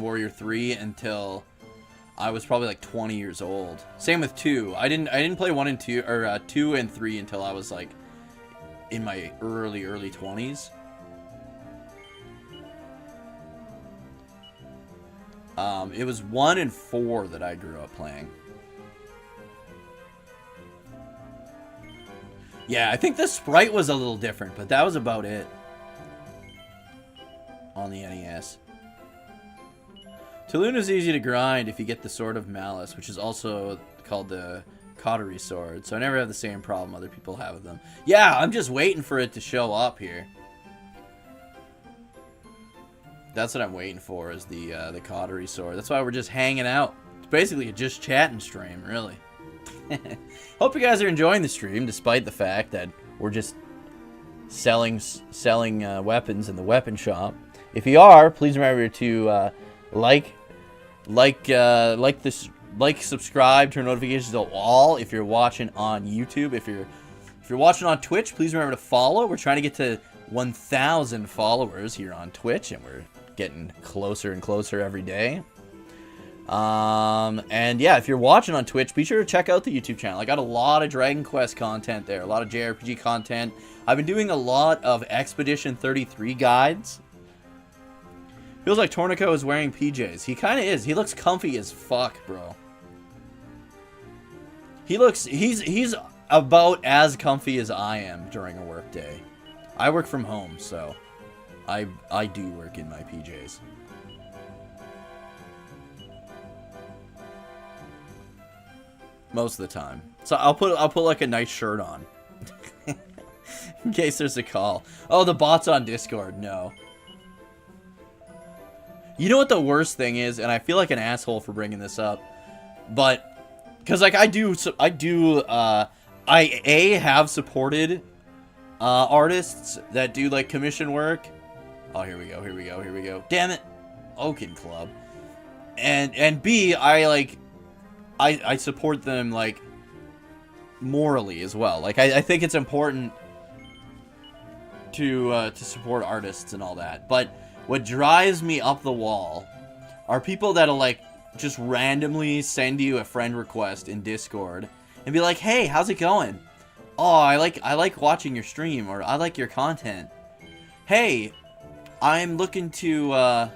Warrior 3 until I was probably like 20 years old. Same with 2. I didn't play 1 and 2 or 2 and 3 until I was like in my early 20s. It was 1 and 4 that I grew up playing. Yeah, I think the sprite was a little different, but that was about it on the NES. Taloon is easy to grind if you get the Sword of Malice, which is also called the Cautery Sword, so I never have the same problem other people have with them. Yeah, I'm just waiting for it to show up here. That's what I'm waiting for, is the Cautery Sword. That's why we're just hanging out. It's basically a just chatting stream, really. Hope you guys are enjoying the stream, despite the fact that we're just selling weapons in the weapon shop. If you are, please remember to like, subscribe, turn notifications to all. If you're watching on YouTube, if you're watching on Twitch, please remember to follow. We're trying to get to 1,000 followers here on Twitch, and we're getting closer and closer every day. And yeah, if you're watching on Twitch, be sure to check out the YouTube channel. I got a lot of Dragon Quest content there, a lot of JRPG content. I've been doing a lot of Expedition 33 guides. Feels like Torneko is wearing PJs. He kind of is. He looks comfy as fuck, bro. He's about as comfy as I am during a work day. I work from home, so I do work in my PJs. Most of the time. So I'll put like a nice shirt on. In case there's a call. Oh, the bot's on Discord. No. You know what the worst thing is, and I feel like an asshole for bringing this up, but because like I have supported artists that do like commission work. Oh, here we go. Damn it, Oaken Club. And B, I support them like morally as well. Like I think it's important to support artists and all that, but what drives me up the wall are people that'll like just randomly send you a friend request in Discord and be like, "Hey, how's it going? Oh, I like watching your stream, or I like your content. Hey, I'm looking to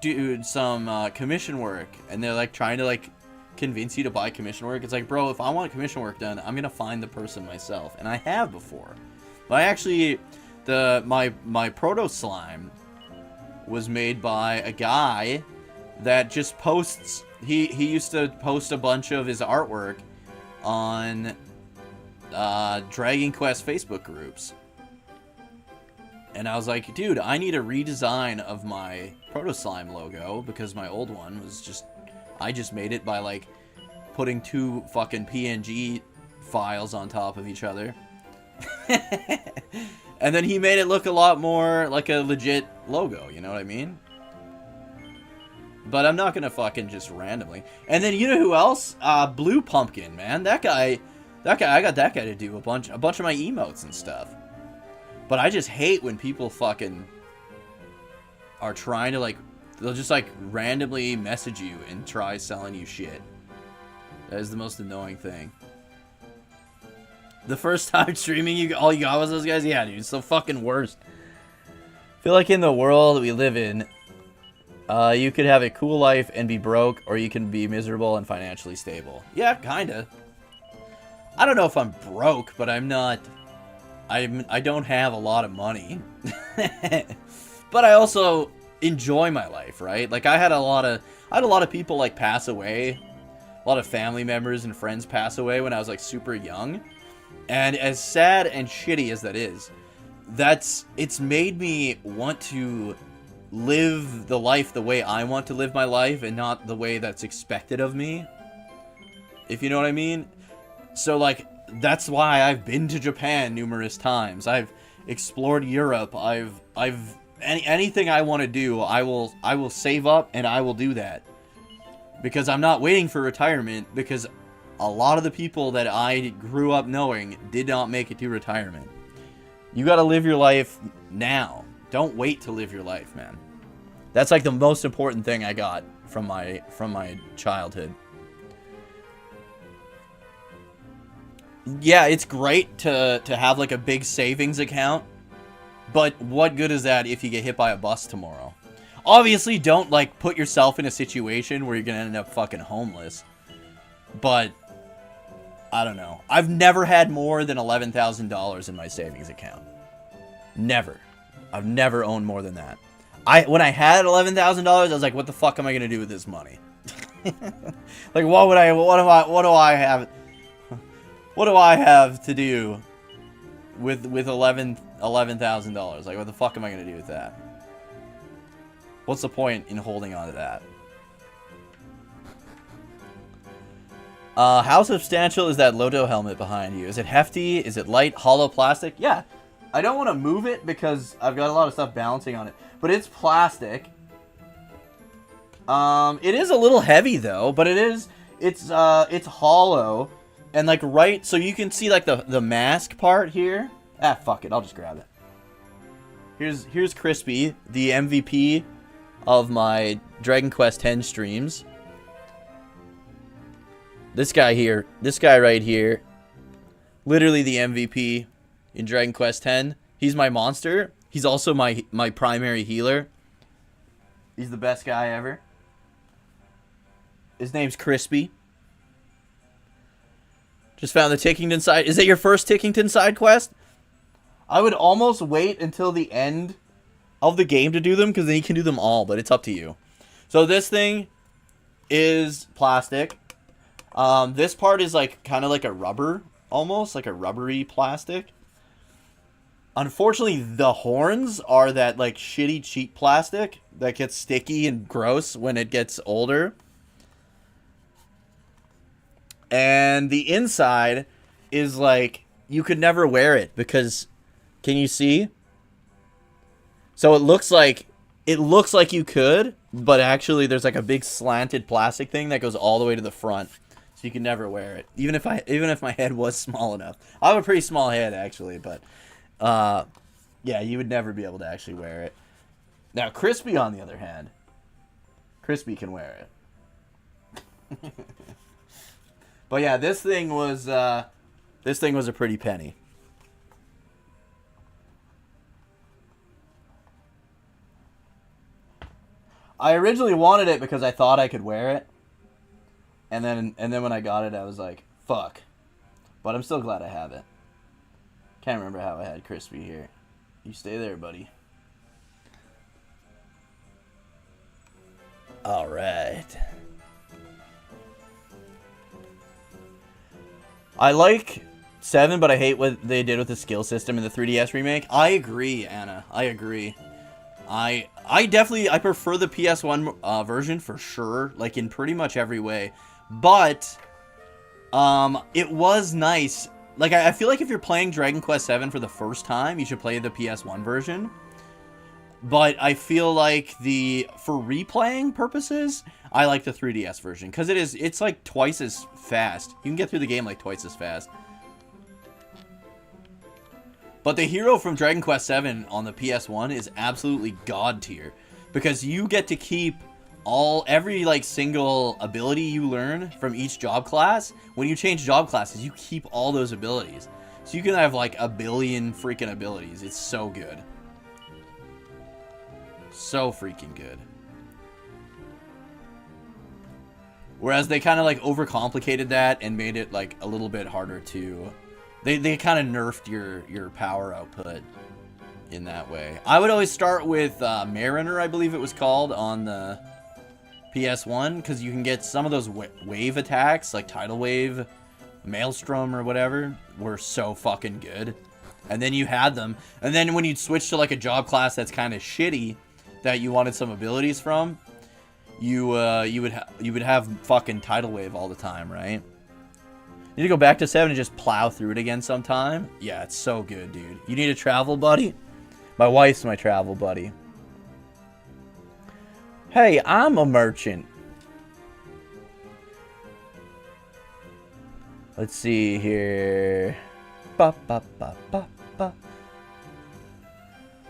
do some commission work," and they're like trying to like convince you to buy commission work. It's like, bro, if I want commission work done, I'm gonna find the person myself, and I have before. But I actually. My proto slime was made by a guy that just posts. He used to post a bunch of his artwork on Dragon Quest Facebook groups, and I was like, dude, I need a redesign of my proto slime logo because my old one was just. I just made it by like putting 2 fucking PNG files on top of each other. And then he made it look a lot more like a legit logo, you know what I mean? But I'm not gonna fucking just randomly. And then you know who else? Blue Pumpkin, man. That guy, I got that guy to do a bunch of my emotes and stuff. But I just hate when people fucking are trying to like, they'll just like randomly message you and try selling you shit. That is the most annoying thing. The first time streaming, all you got was those guys? Yeah, dude, it's the fucking worst. I feel like in the world we live in, you could have a cool life and be broke, or you can be miserable and financially stable. Yeah, kinda. I don't know if I'm broke, but I'm not... I don't have a lot of money. But I also enjoy my life, right? Like, I had a lot of people, like, pass away. A lot of family members and friends pass away when I was, like, super young. And as sad and shitty as that is, it's made me want to live the life the way I want to live my life and not the way that's expected of me. If you know what I mean? So, like, that's why I've been to Japan numerous times. I've explored Europe. Anything I want to do, I will save up and I will do that. Because I'm not waiting for retirement, because a lot of the people that I grew up knowing did not make it to retirement. You gotta live your life now. Don't wait to live your life, man. That's like the most important thing I got from my childhood. Yeah, it's great to have like a big savings account, but what good is that if you get hit by a bus tomorrow? Obviously, don't like put yourself in a situation where you're gonna end up fucking homeless. But I don't know. I've never had more than $11,000 in my savings account. Never. I've never owned more than that. When I had $11,000, I was like, what the fuck am I gonna do with this money? Like, what do I have to do with $11,000? Like, what the fuck am I gonna do with that? What's the point in holding on to that? How substantial is that Loto helmet behind you? Is it hefty? Is it light, hollow plastic? Yeah. I don't want to move it because I've got a lot of stuff balancing on it. But it's plastic. It is a little heavy though, but it's hollow. And like right, so you can see like the mask part here. Ah, fuck it, I'll just grab it. Here's Crispy, the MVP of my Dragon Quest X streams. This guy here, this guy right here, literally the MVP in Dragon Quest X. He's my monster. He's also my primary healer. He's the best guy ever. His name's Crispy. Just found the Tickington side. Is it your first Tickington side quest? I would almost wait until the end of the game to do them, because then you can do them all, but it's up to you. So this thing is plastic. This part is like kind of like a rubber, almost like a rubbery plastic. Unfortunately, the horns are that like shitty cheap plastic that gets sticky and gross when it gets older. And the inside is like, you could never wear it because, can you see? So it looks like you could, but actually there's like a big slanted plastic thing that goes all the way to the front. So you can never wear it. Even if my head was small enough. I have a pretty small head actually, but yeah, you would never be able to actually wear it. Now Crispy on the other hand, Crispy can wear it. But yeah, this thing was a pretty penny. I originally wanted it because I thought I could wear it. And then when I got it, I was like, fuck. But I'm still glad I have it. Can't remember how I had Crispy here. You stay there, buddy. Alright. I like 7, but I hate what they did with the skill system in the 3DS remake. I agree, Anna. I agree. I prefer the PS1 version for sure, like in pretty much every way. But it was nice. Like I feel like if you're playing Dragon Quest VII for the first time, you should play the PS1 version. But I feel like for replaying purposes, I like the 3DS version because it's like twice as fast. You can get through the game like twice as fast. But the hero from Dragon Quest VII on the PS1 is absolutely god tier because you get to keep every like single ability you learn from each job class. When you change job classes, you keep all those abilities. So you can have like a billion freaking abilities. It's so good. So freaking good. Whereas they kind of like overcomplicated that and made it like a little bit harder to... They kind of nerfed your power output in that way. I would always start with Mariner, I believe it was called, on the PS1, because you can get some of those wave attacks, like Tidal Wave, Maelstrom, or whatever, were so fucking good. And then you had them. And then when you'd switch to like a job class that's kind of shitty, that you wanted some abilities from, you would have fucking Tidal Wave all the time, right? Need to go back to 7 and just plow through it again sometime. Yeah, it's so good, dude. You need a travel buddy? My wife's my travel buddy. Hey, I'm a merchant. Let's see here. Ba, ba, ba, ba, ba.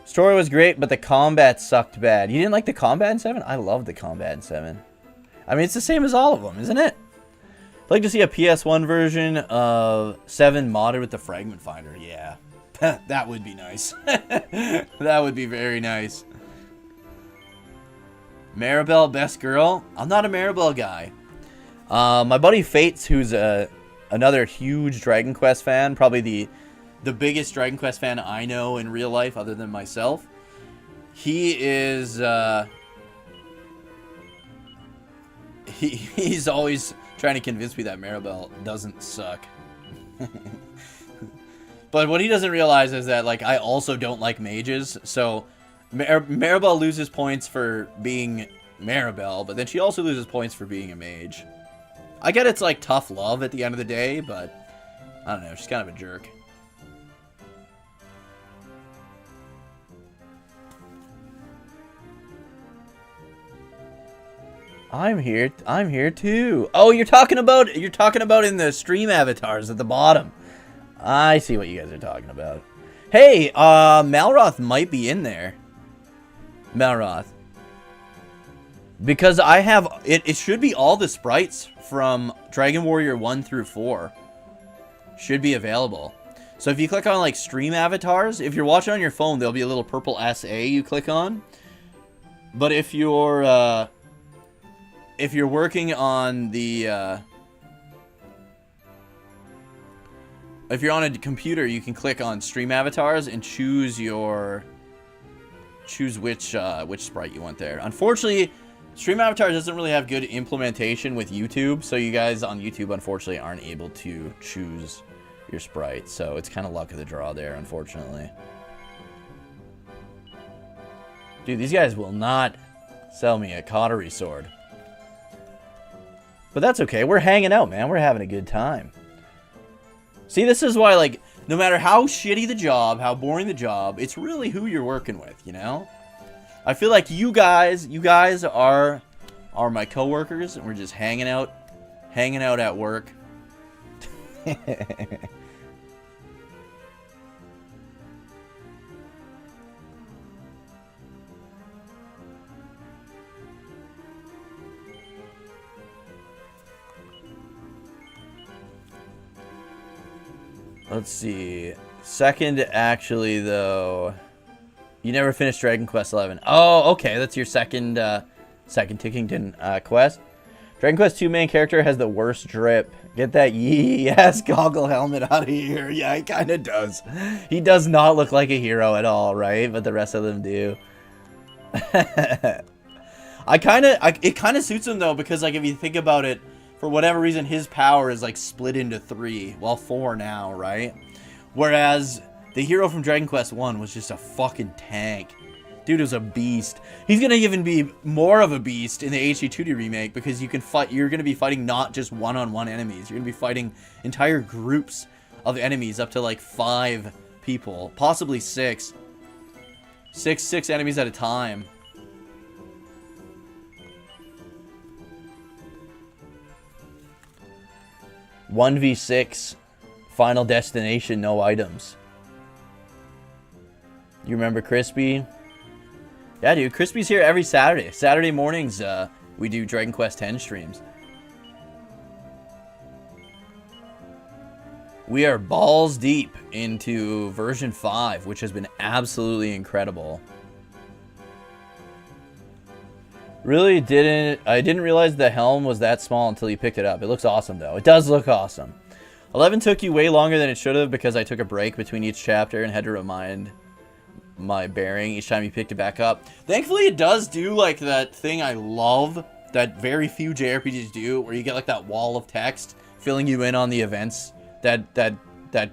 Story was great, but the combat sucked bad. You didn't like the combat in 7? I love the combat in 7. I mean, it's the same as all of them, isn't it? I'd like to see a PS1 version of 7 modded with the fragment finder. Yeah. That would be nice. That would be very nice. Maribel, best girl? I'm not a Maribel guy. My buddy Fates, who's another huge Dragon Quest fan, probably the biggest Dragon Quest fan I know in real life other than myself. He is he's always trying to convince me that Maribel doesn't suck. But what he doesn't realize is that, like, I also don't like mages, so Maribel loses points for being Maribel, but then she also loses points for being a mage. I get it's like tough love at the end of the day, but I don't know, she's kind of a jerk. I'm here too. Oh, you're talking about in the stream avatars at the bottom. I see what you guys are talking about. Hey, Malroth might be in there. Malroth. Because I have it should be all the sprites from Dragon Warrior 1 through 4 should be available. So if you click on like stream avatars, if you're watching on your phone, there'll be a little purple SA you click on. But if you're working on the if you're on a computer, you can click on stream avatars and choose which sprite you want there. Unfortunately, stream avatars doesn't really have good implementation with YouTube, so you guys on YouTube unfortunately aren't able to choose your sprite. So it's kind of luck of the draw there, unfortunately. Dude, these guys will not sell me a cautery sword. But that's okay. We're hanging out, man. We're having a good time. See, this is why, like, no matter how shitty the job, how boring the job, it's really who you're working with, you know? I feel like you guys are my coworkers, and we're just hanging out at work. Let's see. Second, actually, though, you never finished Dragon Quest 11. Oh, okay, that's your second Tickington quest. Dragon Quest 2 main character has the worst drip. Get that yes goggle helmet out of here. Yeah, he kind of does. He does not look like a hero at all, right? But the rest of them do. It kind of suits him though, because like if you think about it, for whatever reason, his power is like split into 3, well 4 now, right? Whereas the hero from Dragon Quest 1 was just a fucking tank. Dude was a beast. He's gonna even be more of a beast in the HD2D remake because you can fight. You're gonna be fighting not just one-on-one enemies. You're gonna be fighting entire groups of enemies, up to like 5 people, possibly 6. Six enemies at a time. "1v6, final destination, no items." You remember Crispy? Yeah, dude, Crispy's here every Saturday. Saturday mornings, we do Dragon Quest X streams. We are balls deep into version 5, which has been absolutely incredible. Really I didn't realize the helm was that small until you picked it up. It looks awesome, though. It does look awesome. 11 took you way longer than it should have because I took a break between each chapter and had to remind my bearing each time you picked it back up. Thankfully, it does do like that thing I love that very few JRPGs do, where you get like that wall of text filling you in on the events that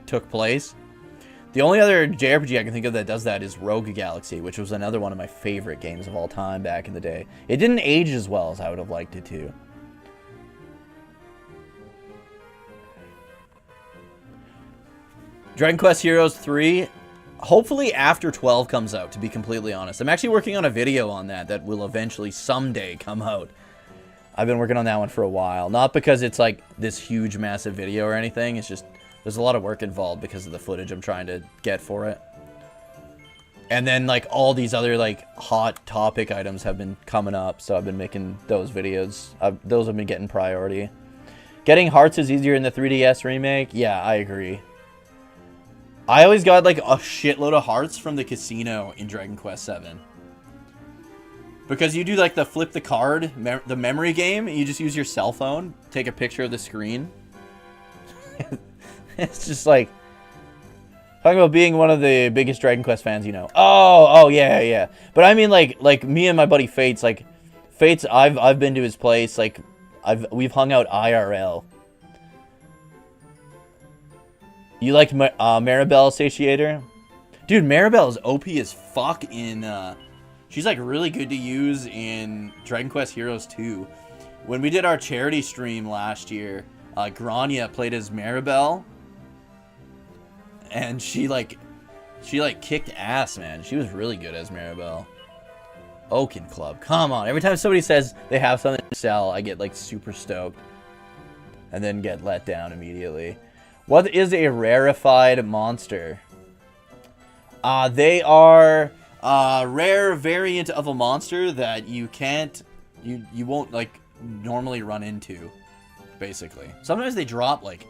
took place. The only other JRPG I can think of that does that is Rogue Galaxy, which was another one of my favorite games of all time back in the day. It didn't age as well as I would have liked it to. Dragon Quest Heroes 3, hopefully after 12 comes out, to be completely honest. I'm actually working on a video on that will eventually someday come out. I've been working on that one for a while. Not because it's like this huge, massive video or anything. It's just there's a lot of work involved because of the footage I'm trying to get for it. And then like all these other like hot topic items have been coming up, so I've been making those videos. Those have been getting priority. Getting hearts is easier in the 3DS remake. Yeah, I agree. I always got like a shitload of hearts from the casino in Dragon Quest 7. Because you do like the flip the card, the memory game, and you just use your cell phone, take a picture of the screen. It's just like talking about being one of the biggest Dragon Quest fans, you know. Oh yeah. But I mean like me and my buddy Fates, like Fates, I've been to his place, like we've hung out IRL. You liked Maribel Satiator? Dude, Maribel is OP as fuck in she's like really good to use in Dragon Quest Heroes 2. When we did our charity stream last year, Grania played as Maribel. And she kicked ass, man. She was really good as Maribel. Oaken Club. Come on. Every time somebody says they have something to sell, I get like super stoked. And then get let down immediately. What is a rarefied monster? They are a rare variant of a monster that you won't like normally run into, basically. Sometimes they drop like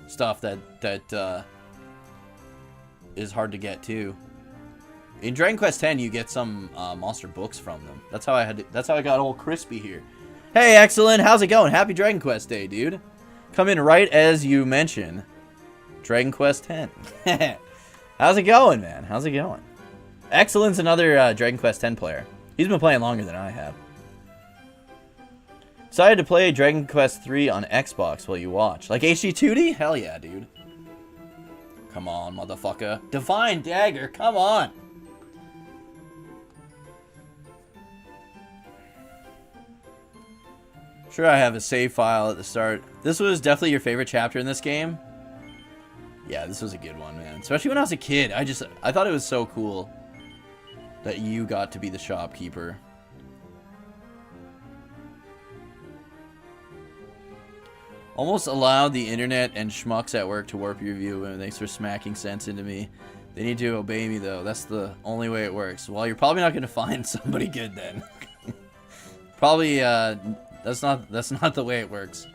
stuff that is hard to get too. In Dragon Quest X, you get some monster books from them. That's how I got old Crispy here. Hey, excellent. How's it going? Happy Dragon Quest Day, dude. Come in right as you mention Dragon Quest X. How's it going, man? How's it going? Excellent's another Dragon Quest X player. He's been playing longer than I have. Decided to play Dragon Quest 3 on Xbox while you watch. Like HD2D? Hell yeah, dude. Come on, motherfucker. Divine Dagger, come on. Sure, I have a save file at the start. This was definitely your favorite chapter in this game. Yeah, this was a good one, man. Especially when I was a kid. I thought it was so cool that you got to be the shopkeeper. Almost allowed the internet and schmucks at work to warp your view, and thanks for smacking sense into me. They need to obey me, though. That's the only way it works. Well, you're probably not going to find somebody good then. Probably, that's not the way it works.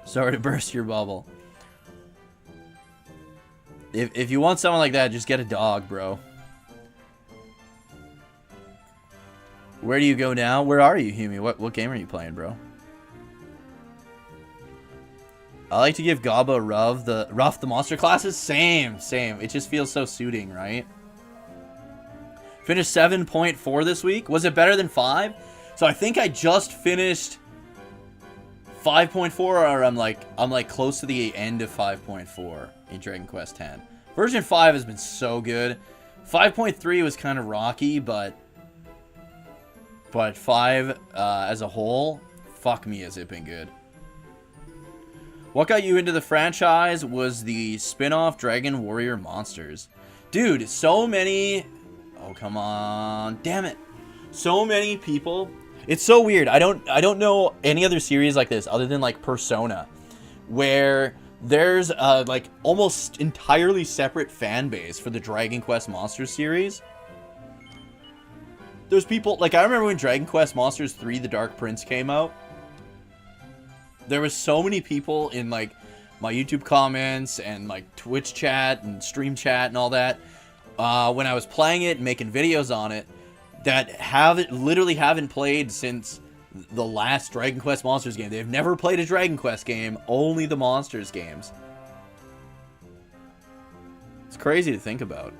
Sorry to burst your bubble. If you want someone like that, just get a dog, bro. Where do you go now? Where are you, Humi? What game are you playing, bro? I like to give Gaba Ruff the monster classes. Same. It just feels so suiting, right? Finished 7.4 this week. Was it better than 5? So I think I just finished 5.4, or I'm like close to the end of 5.4 in Dragon Quest X. Version 5 has been so good. 5.3 was kind of rocky, but 5 as a whole, fuck me, has it been good. What got you into the franchise was the spin-off Dragon Warrior Monsters. Dude, so many... Oh, come on. Damn it. So many people... It's so weird. I don't know any other series like this other than like Persona, where there's a like almost entirely separate fan base for the Dragon Quest Monsters series. There's people... Like, I remember when Dragon Quest Monsters 3 The Dark Prince came out. There was so many people in, like, my YouTube comments and, like, Twitch chat and stream chat and all that, when I was playing it and making videos on it, that literally haven't played since the last Dragon Quest Monsters game. They've never played a Dragon Quest game, only the Monsters games. It's crazy to think about.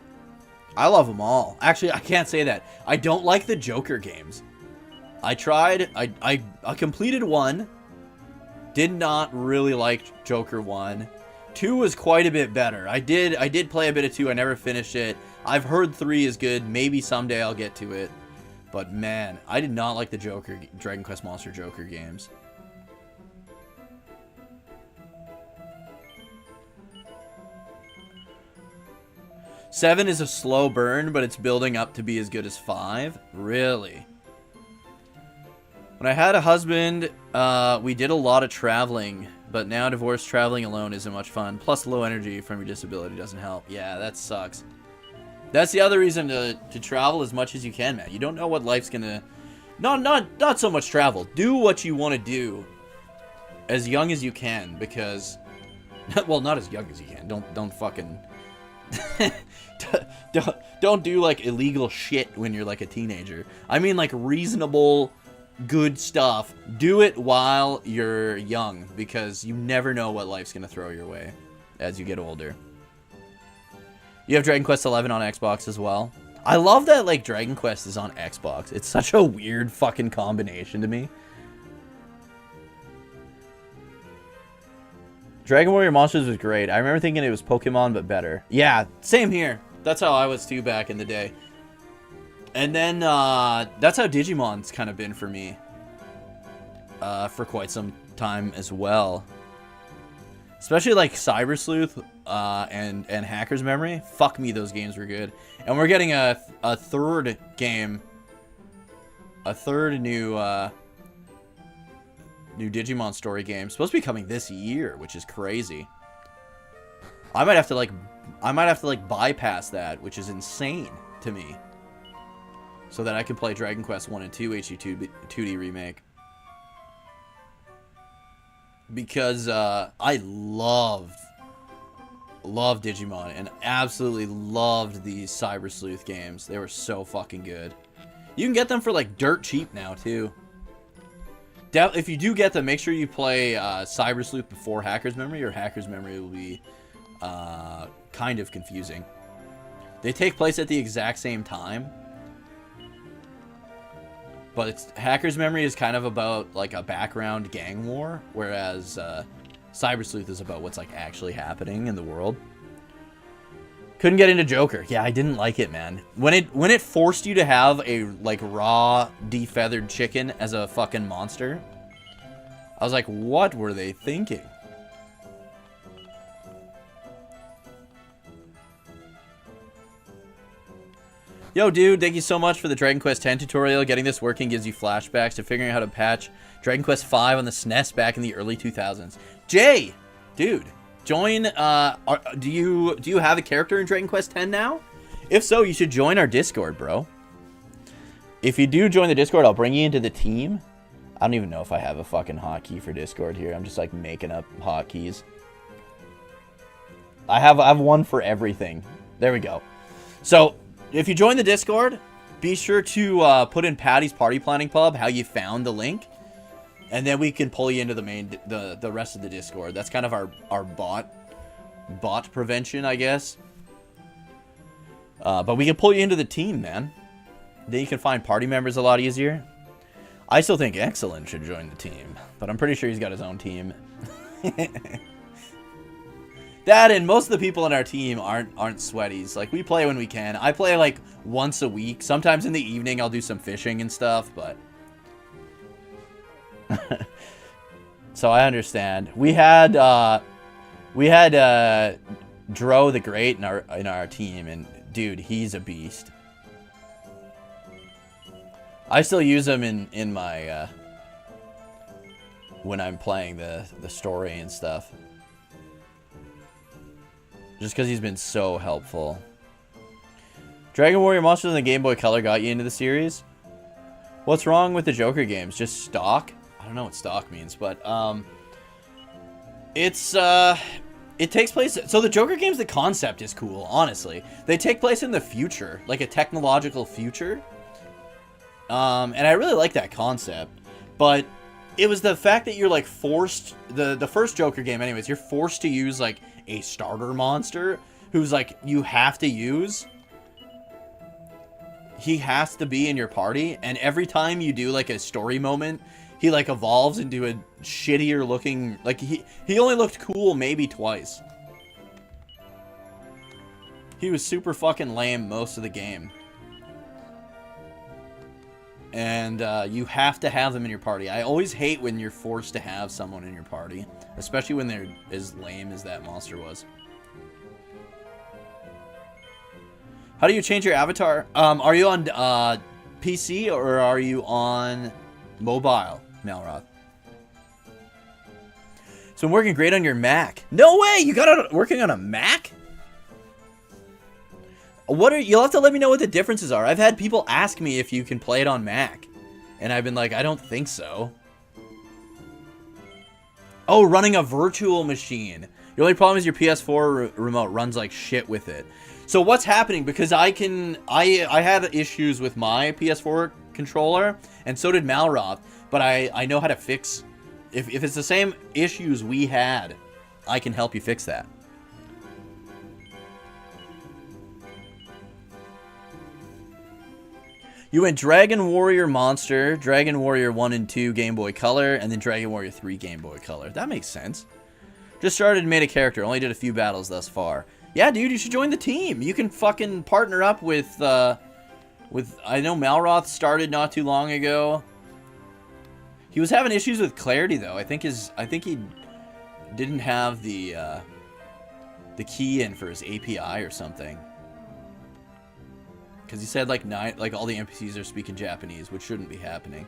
I love them all. Actually, I can't say that. I don't like the Joker games. I tried. I completed 1. Did not really like Joker 1. 2 was quite a bit better. I did play a bit of 2. I never finished it. I've heard 3 is good. Maybe someday I'll get to it. But man, I did not like the Dragon Quest Monster Joker games. 7 is a slow burn, but it's building up to be as good as 5. Really? When I had a husband, we did a lot of traveling, but now divorced, traveling alone isn't much fun. Plus, low energy from your disability doesn't help. Yeah, that sucks. That's the other reason to travel as much as you can, man. You don't know what life's gonna... Not so much travel. Do what you want to do as young as you can, because... Well, not as young as you can. Don't fucking... don't do, like, illegal shit when you're, like, a teenager. I mean, like, reasonable... good stuff. Do it while you're young, because you never know what life's gonna throw your way as you get older. You have Dragon Quest XI on Xbox as well. I love that, like, Dragon Quest is on Xbox. It's such a weird fucking combination to me. Dragon Warrior Monsters was great. I remember thinking it was Pokemon, but better. Yeah, same here. That's how I was too back in the day. And then, that's how Digimon's kind of been for me. For quite some time as well. Especially, like, Cyber Sleuth, and Hacker's Memory. Fuck me, those games were good. And we're getting a third game. A third new Digimon story game. Supposed to be coming this year, which is crazy. I might have to, like, bypass that, which is insane to me. So that I can play Dragon Quest 1 and 2 HD 2D remake. Because I loved Digimon and absolutely loved these Cyber Sleuth games. They were so fucking good. You can get them for like dirt cheap now too. If you do get them, make sure you play Cyber Sleuth before Hacker's Memory, or Hacker's Memory will be kind of confusing. They take place at the exact same time. But Hacker's Memory is kind of about, like, a background gang war, whereas Cyber Sleuth is about what's, like, actually happening in the world. Couldn't get into Joker. Yeah, I didn't like it, man. When it forced you to have a, like, raw, defeathered chicken as a fucking monster, I was like, what were they thinking? Yo, dude, thank you so much for the Dragon Quest X tutorial. Getting this working gives you flashbacks to figuring out how to patch Dragon Quest V on the SNES back in the early 2000s. Jay, dude, join. Do you have a character in Dragon Quest X now? If so, you should join our Discord, bro. If you do join the Discord, I'll bring you into the team. I don't even know if I have a fucking hotkey for Discord here. I'm just like making up hotkeys. I have one for everything. There we go. So, if you join the Discord, be sure to put in Patty's Party Planning Pub how you found the link, and then we can pull you into the rest of the Discord. That's kind of our bot prevention, I guess. But we can pull you into the team, man. Then you can find party members a lot easier. I still think Excellent should join the team, but I'm pretty sure he's got his own team. That and most of the people on our team aren't sweaties. Like, we play when we can. I play like once a week. Sometimes in the evening I'll do some fishing and stuff, but so I understand. We had Dro the Great in our team, and dude, he's a beast. I still use him in my when I'm playing the story and stuff. Just because he's been so helpful. Dragon Warrior Monsters on the Game Boy Color got you into the series? What's wrong with the Joker games? Just stock? I don't know what stock means, but it takes place... So the Joker games, the concept is cool, honestly. They take place in the future, like a technological future. And I really like that concept. But it was the fact that you're like forced... The first Joker game anyways, you're forced to use like a starter monster who's like you have to use. He has to be in your party, and every time you do like a story moment, he like evolves into a shittier looking, like he only looked cool maybe twice. He was super fucking lame most of the game. And you have to have them in your party. I always hate when you're forced to have someone in your party, especially when they're as lame as that monster was. How do you change your avatar? Are you on PC or are you on mobile, Malroth? So I'm working great on your Mac. No way! You got it working on a Mac? You'll have to let me know what the differences are. I've had people ask me if you can play it on Mac. And I've been like, I don't think so. Oh, running a virtual machine. The only problem is your PS4 remote runs like shit with it. So what's happening? Because I had issues with my PS4 controller, and so did Malroth. But I know how to fix. If it's the same issues we had, I can help you fix that. You went Dragon Warrior Monster, Dragon Warrior 1 and 2 Game Boy Color, and then Dragon Warrior 3 Game Boy Color. That makes sense. Just started and made a character. Only did a few battles thus far. Yeah, dude, you should join the team. You can fucking partner up with I know Malroth started not too long ago. He was having issues with clarity though. I think he didn't have the key in for his API or something. Because he said like all the NPCs are speaking Japanese, which shouldn't be happening.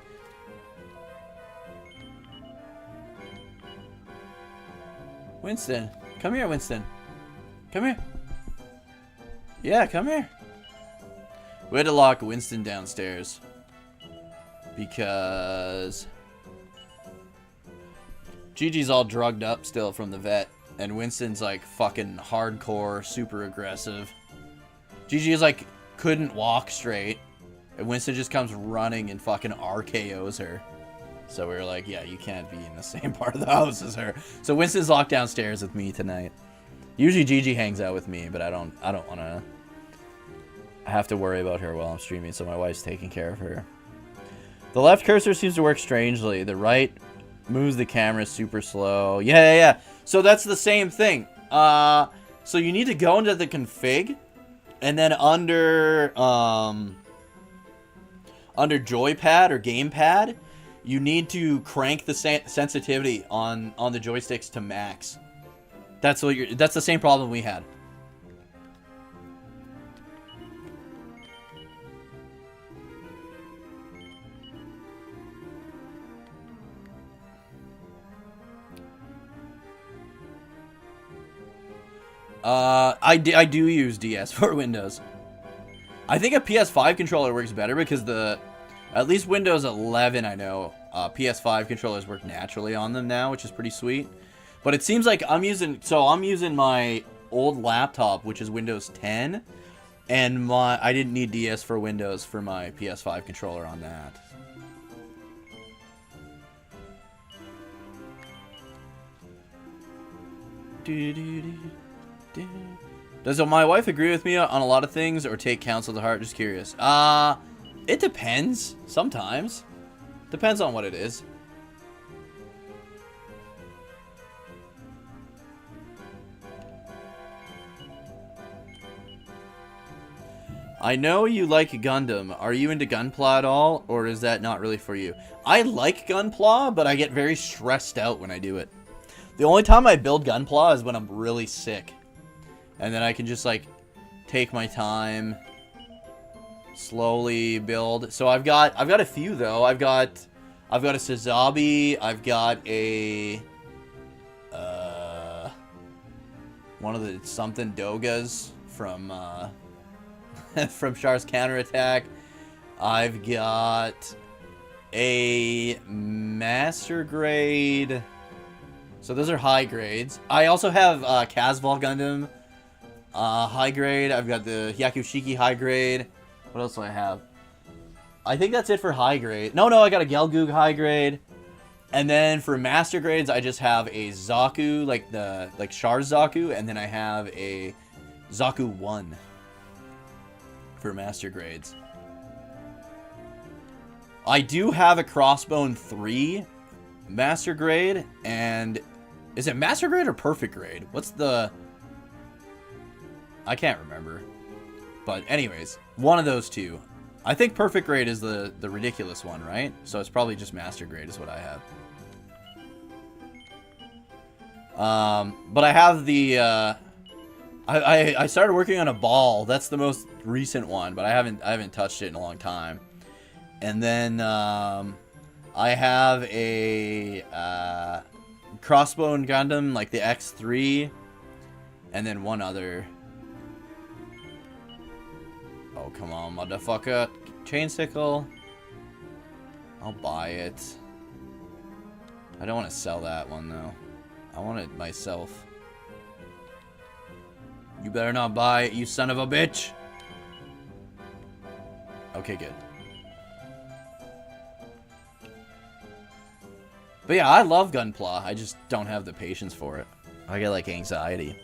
Winston, come here, Winston. Come here. Yeah, come here. We had to lock Winston downstairs because Gigi's all drugged up still from the vet, and Winston's like fucking hardcore, super aggressive. Gigi is like couldn't walk straight, and Winston just comes running and fucking RKOs her. So we were like, yeah, you can't be in the same part of the house as her. So Winston's locked downstairs with me tonight. Usually Gigi hangs out with me, but I don't want to have to worry about her while I'm streaming, so my wife's taking care of her. The left cursor seems to work strangely. The right moves the camera super slow. Yeah. So that's the same thing. So you need to go into the config, and then under joypad or gamepad, you need to crank the sensitivity on the joysticks to max. That's the same problem we had. I do use DS for Windows. I think a PS5 controller works better because at least Windows 11, I know, PS5 controllers work naturally on them now, which is pretty sweet. But it seems like I'm using my old laptop, which is Windows 10, and I didn't need DS for Windows for my PS5 controller on that. Does my wife agree with me on a lot of things or take counsel to heart? Just curious. It depends. Sometimes. Depends on what it is. I know you like Gundam. Are you into Gunpla at all, or is that not really for you? I like Gunpla, but I get very stressed out when I do it. The only time I build Gunpla is when I'm really sick. And then I can just, like, take my time, slowly build. So I've got a few, though. I've got a Sazabi. I've got a, one of the something Dogas from, from Char's Counterattack. I've got a Master Grade. So those are high grades. I also have Casval Gundam high grade. I've got the Hyakushiki high grade. What else do I have? I think that's it for high grade. No, I got a Gelgoog high grade. And then for master grades, I just have a Zaku, like Char's Zaku, and then I have a Zaku 1 for master grades. I do have a Crossbone 3 master grade, and is it master grade or perfect grade? What's the... I can't remember. But anyways, one of those two. I think perfect grade is the ridiculous one, right? So it's probably just master grade is what I have. But I have the I started working on a ball. That's the most recent one, but I haven't touched it in a long time. And then I have a crossbone Gundam, like the X3, and then one other. Oh, come on, motherfucker. Chain sickle. I'll buy it. I don't want to sell that one, though. I want it myself. You better not buy it, you son of a bitch. Okay, good. But yeah, I love Gunpla. I just don't have the patience for it. I get, like, anxiety.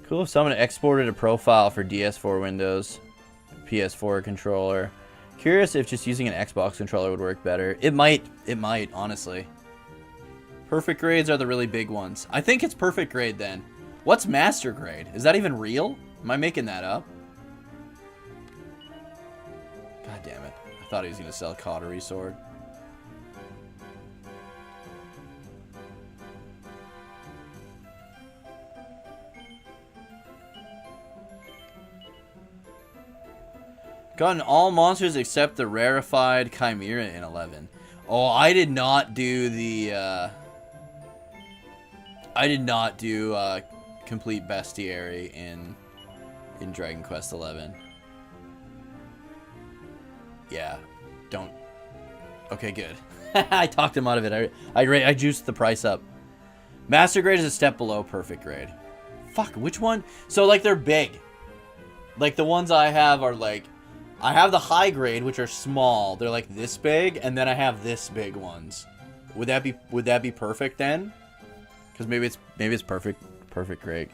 Cool if someone exported a profile for DS4 Windows, PS4 controller. Curious if just using an Xbox controller would work better. It might, honestly. Perfect grades are the really big ones. I think it's perfect grade then. What's master grade? Is that even real? Am I making that up? God damn it. I thought he was going to sell a Cautery sword. Gotten all monsters except the rarefied Chimera in 11. Oh, I did not do the, I did not do, complete bestiary in Dragon Quest 11. Yeah, don't. Okay, good. I talked him out of it. I juiced the price up. Master grade is a step below perfect grade. Fuck, which one? So, like, they're big. Like, the ones I have are, like, I have the high grade, which are small. They're, like, this big, and then I have this big ones. Would that be perfect, then? Because maybe it's perfect grade.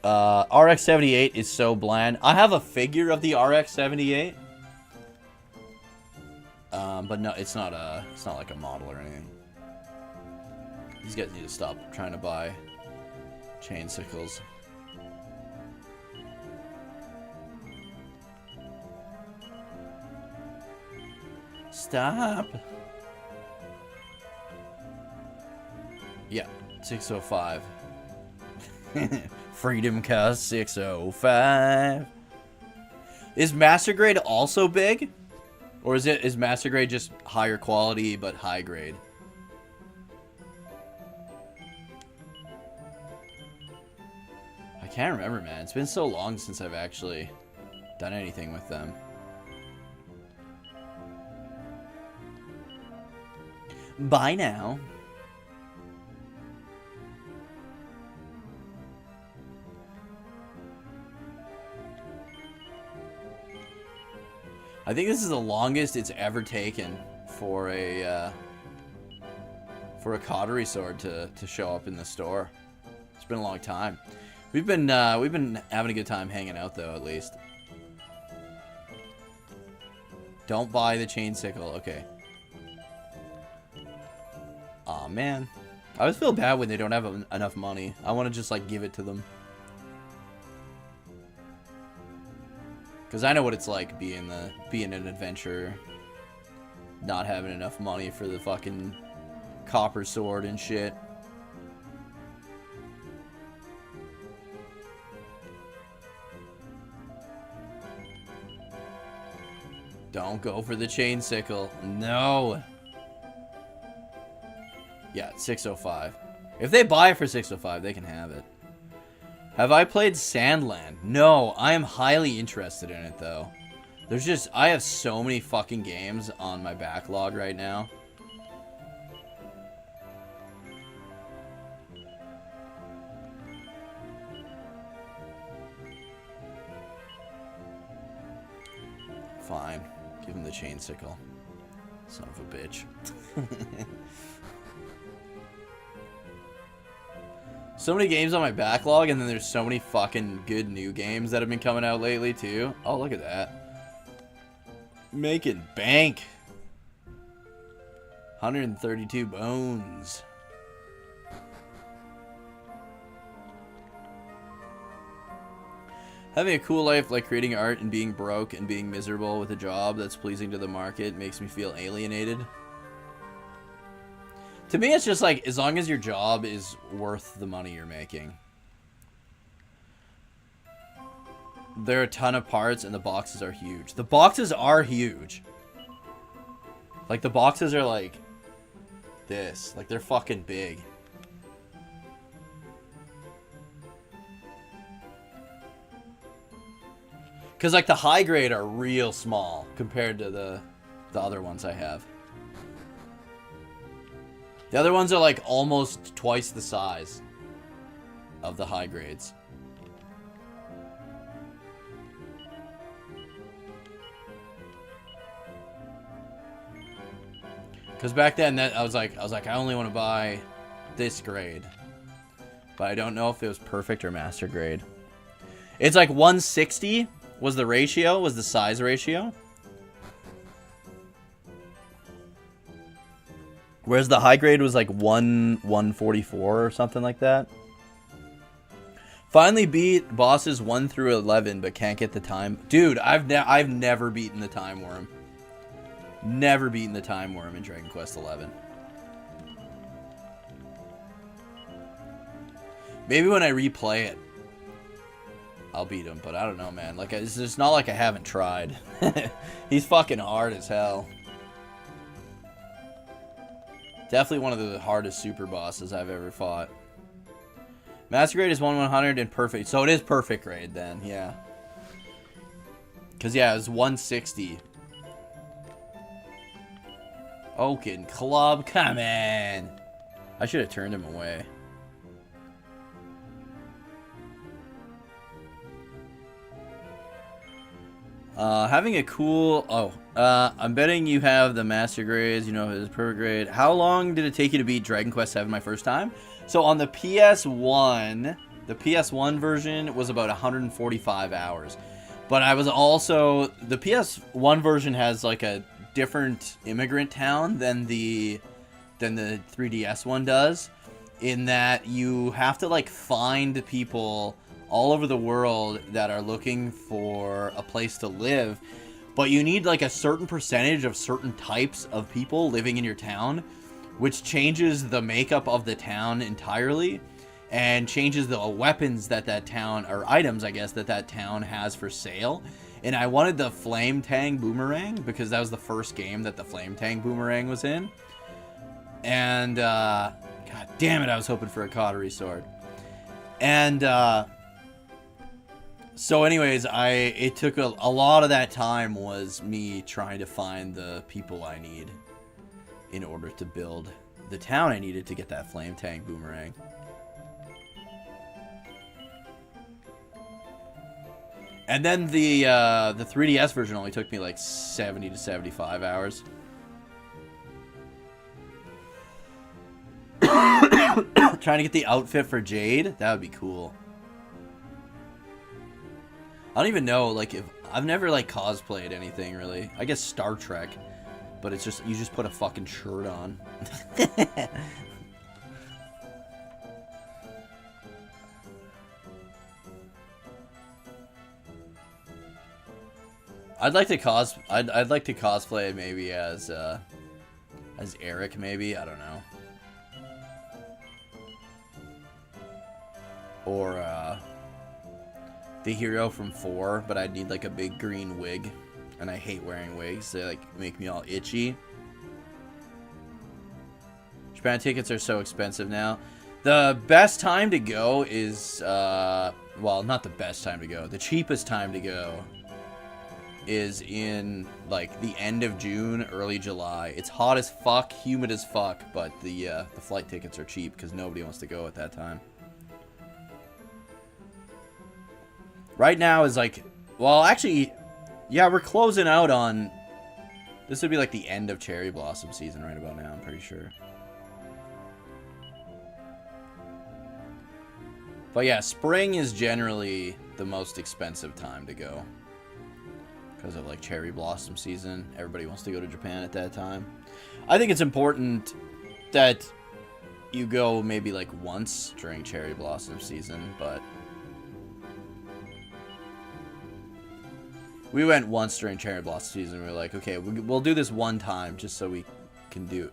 RX-78 is so bland. I have a figure of the RX-78. But no, it's not like a model or anything. These guys need to stop trying to buy chain sickles. Stop. Yeah, 605. Freedom Cast 605. Is Master Grade also big? Or is Master Grade just higher quality but high grade? I can't remember, man. It's been so long since I've actually done anything with them. Bye now. I think this is the longest it's ever taken for a Cautery sword to show up in the store. It's been a long time. We've been having a good time hanging out though, at least. Don't buy the chain sickle. Okay. Aw, man. I always feel bad when they don't have enough money. I want to just, like, give it to them. Because I know what it's like being an adventurer. Not having enough money for the fucking copper sword and shit. Don't go for the chain sickle. No. Yeah, 605. If they buy it for 605, they can have it. Have I played Sandland? No, I am highly interested in it, though. There's just... I have so many fucking games on my backlog right now. Fine. Give him the chain sickle. Son of a bitch. So many games on my backlog, and then there's so many fucking good new games that have been coming out lately, too. Oh, look at that. Making bank. 132 bones. Having a cool life like creating art and being broke and being miserable with a job that's pleasing to the market makes me feel alienated. To me, it's just like, as long as your job is worth the money you're making. There are a ton of parts and the boxes are huge. The boxes are huge. Like, the boxes are like this. Like, they're fucking big. Because, like, the high grade are real small compared to the other ones I have. The other ones are, like, almost twice the size of the high grades. Because back then, I was like, I only want to buy this grade. But I don't know if it was perfect or master grade. It's like 160 was the ratio, was the size ratio. Whereas the high grade was like 144 or something like that. Finally beat bosses 1 through 11, but can't get the time. Dude, I've never beaten the time worm. Never beaten the time worm in Dragon Quest XI. Maybe when I replay it, I'll beat him, but I don't know, man. Like, it's not like I haven't tried. He's fucking hard as hell. Definitely one of the hardest super bosses I've ever fought. Master grade is 1/100 and perfect. So it is perfect grade then, yeah. Because, yeah, it was 160. Oaken Club, come on. I should have turned him away. Having a cool... I'm betting you have the master grades. You know his perfect grade. How long did it take you to beat Dragon Quest VII my first time? So on the PS1, the PS1 version was about 145 hours. But I was also... The PS1 version has like a different immigrant town than the 3DS one does. In that you have to like find people all over the world that are looking for a place to live, but you need like a certain percentage of certain types of people living in your town, which changes the makeup of the town entirely and changes the weapons that town, or items I guess, that town has for sale. And I wanted the Flame Tang Boomerang because that was the first game that the Flame Tang Boomerang was in. And god damn it, I was hoping for a Cautery Sword. And so anyways, it took a lot of that time was me trying to find the people I need in order to build the town I needed to get that Flame Tang Boomerang. And then the 3DS version only took me like 70 to 75 hours. Trying to get the outfit for Jade, that would be cool. I don't even know, like, if I've never like cosplayed anything really. I guess Star Trek, but it's just you just put a fucking shirt on. I'd like to cosplay maybe as Eric, maybe, I don't know. Or the hero from 4, but I'd need like a big green wig, and I hate wearing wigs. They like make me all itchy. Japan tickets are so expensive now. The best time to go is well, not the best time to go. The cheapest time to go is in like the end of June, early July. It's hot as fuck, humid as fuck, but the flight tickets are cheap because nobody wants to go at that time. Right now is like, well, actually, yeah, we're closing out on, this would be like the end of cherry blossom season right about now, I'm pretty sure. But yeah, spring is generally the most expensive time to go. Because of like cherry blossom season. Everybody wants to go to Japan at that time. I think it's important that you go maybe like once during cherry blossom season, but We went once during cherry blossom season. We were like, okay, we'll do this one time just so we can do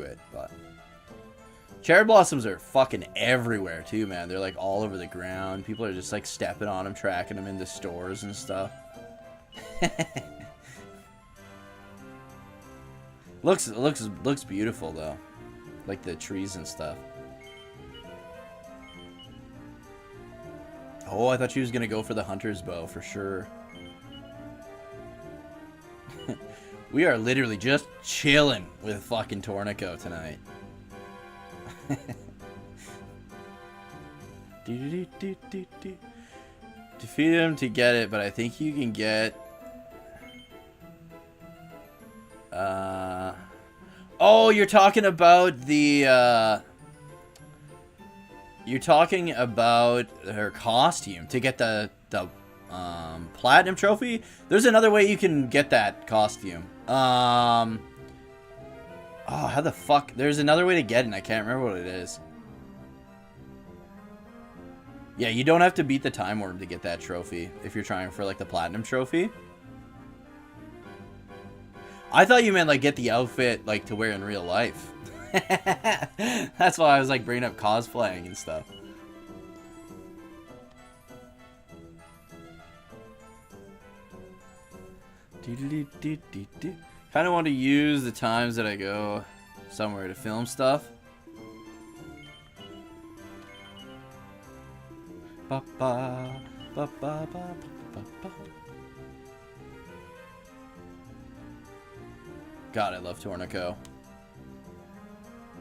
it. But cherry blossoms are fucking everywhere too, man. They're like all over the ground. People are just like stepping on them, tracking them into stores and stuff. looks beautiful though, like the trees and stuff. Oh, I thought she was gonna go for the hunter's bow for sure. We are literally just chilling with fucking Torneko tonight. Defeat him to get it, but I think you can get... Oh, you're talking about the... You're talking about her costume to get the platinum trophy. There's another way you can get that costume. Oh, how the fuck? There's another way to get it, and I can't remember what it is. Yeah, you don't have to beat the time worm to get that trophy if you're trying for like the platinum trophy. I thought you meant like get the outfit like to wear in real life. That's why I was like bringing up cosplaying and stuff. Kind of want to use the times that I go somewhere to film stuff. Ba -ba, ba -ba, ba -ba -ba. God, I love Torneko.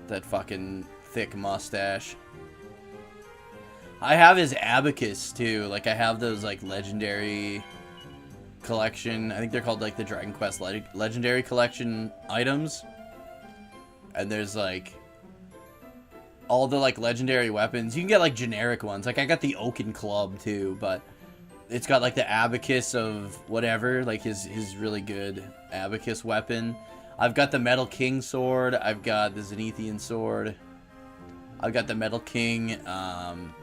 That fucking thick mustache. I have his abacus too. Like I have those like legendary collection. I think they're called like the Dragon Quest legendary collection items. And there's like all the like legendary weapons. You can get like generic ones. Like I got the Oaken Club too, but it's got like the abacus of whatever, like his really good abacus weapon. I've got the Metal King sword. I've got the Zenithian sword. I've got the Metal King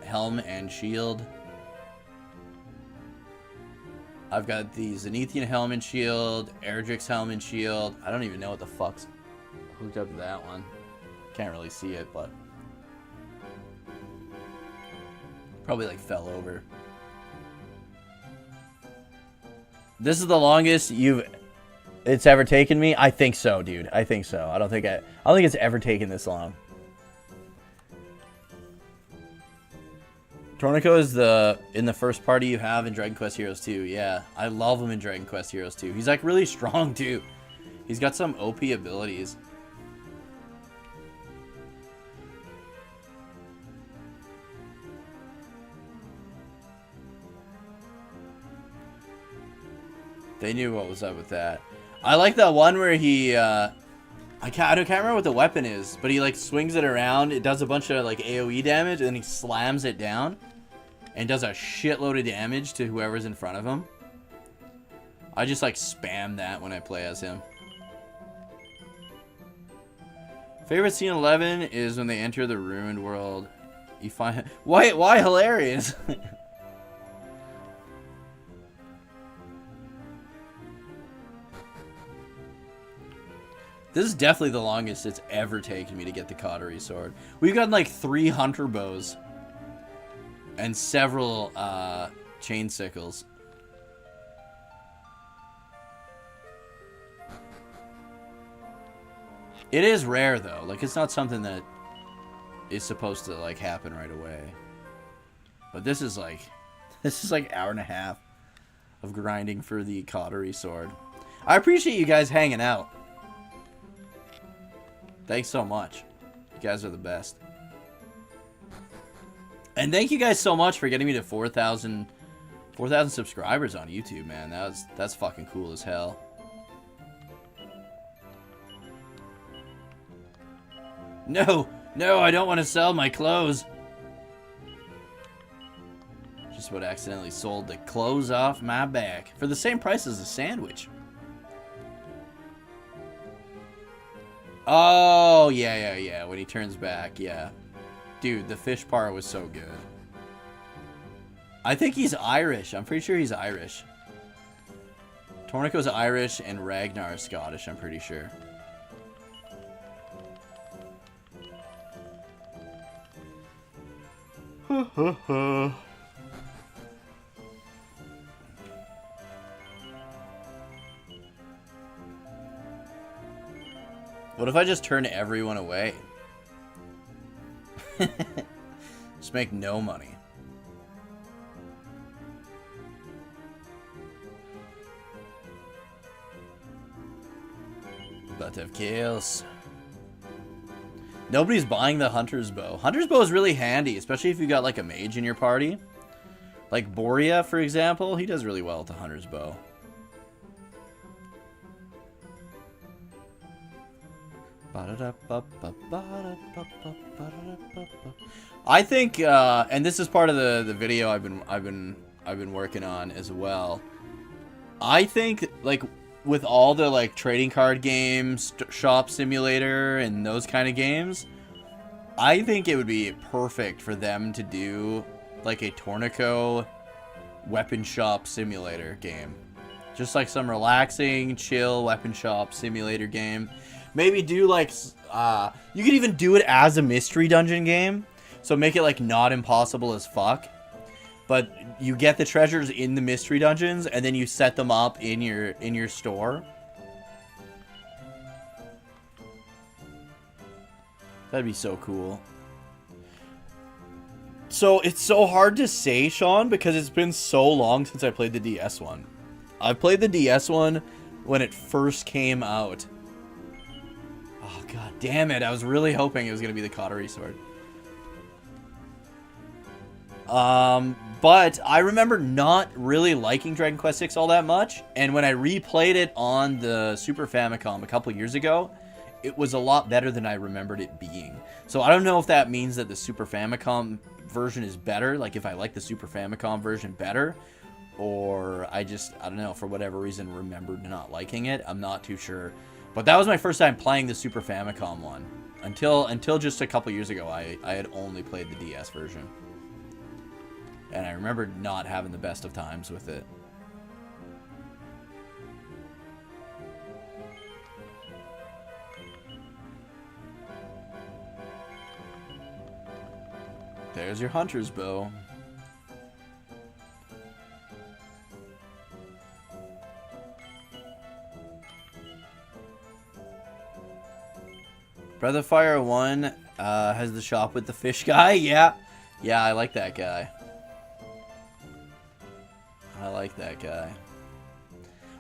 helm and shield. I've got the Zenithian helm and shield, Erdrick's helm and shield. I don't even know what the fuck's hooked up to that one. Can't really see it, but probably like fell over. This is the longest it's ever taken me. I think so, dude. I think so. I don't think it's ever taken this long. Torneko is in the first party you have in Dragon Quest Heroes 2. Yeah, I love him in Dragon Quest Heroes 2. He's like really strong too. He's got some OP abilities. They knew what was up with that. I like that one where he I can't remember what the weapon is, but he like swings it around. It does a bunch of like AoE damage, and then he slams it down and does a shitload of damage to whoever's in front of him. I just like spam that when I play as him. Favorite scene 11 is when they enter the ruined world. You find why hilarious? This is definitely the longest it's ever taken me to get the Cautery Sword. We've gotten like 3 Hunter Bows. And several Chain Sickles. It is rare though. Like it's not something that is supposed to like happen right away. But this is like hour and a half of grinding for the Cautery Sword. I appreciate you guys hanging out. Thanks so much. You guys are the best. And thank you guys so much for getting me to 4,000 subscribers on YouTube, man. That's fucking cool as hell. No, I don't want to sell my clothes. Just about accidentally sold the clothes off my back for the same price as a sandwich. Oh, yeah. When he turns back, yeah. Dude, the fish part was so good. I think he's Irish. I'm pretty sure he's Irish. Torneko's Irish and Ragnar is Scottish, I'm pretty sure. What if I just turn everyone away? Just make no money. About to have chaos. Nobody's buying the Hunter's Bow. Hunter's Bow is really handy, especially if you got like a mage in your party. Like Borea, for example, he does really well with the Hunter's Bow. I think, and this is part of the video I've been working on as well. I think like with all the like trading card games, shop simulator, and those kind of games, I think it would be perfect for them to do like a Torneko weapon shop simulator game. Just like some relaxing, chill weapon shop simulator game. Maybe do like, you could even do it as a mystery dungeon game. So make it like not impossible as fuck. But you get the treasures in the mystery dungeons and then you set them up in your store. That'd be so cool. So it's so hard to say, Sean, because it's been so long since I played the DS one. I played the DS one when it first came out. Oh, god damn it. I was really hoping it was going to be the Cautery Sword. But I remember not really liking Dragon Quest VI all that much. And when I replayed it on the Super Famicom a couple years ago, it was a lot better than I remembered it being. So I don't know if that means that the Super Famicom version is better. Like if I like the Super Famicom version better. Or I don't know, for whatever reason, remembered not liking it. I'm not too sure. But that was my first time playing the Super Famicom one. Until just a couple years ago, I had only played the DS version. And I remember not having the best of times with it. There's your Hunter's Bow. Breath of Fire 1 has the shop with the fish guy. Yeah, I like that guy. I like that guy.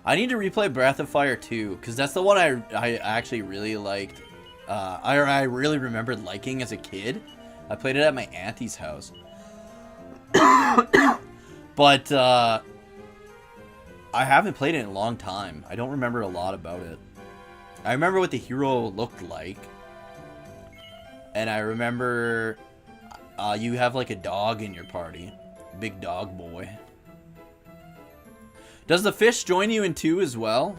I need to replay Breath of Fire 2 because that's the one I actually really liked. I really remembered liking as a kid. I played it at my auntie's house. But I haven't played it in a long time. I don't remember a lot about it. I remember what the hero looked like. And I remember you have like a dog in your party. Big dog boy. Does the fish join you in 2 as well?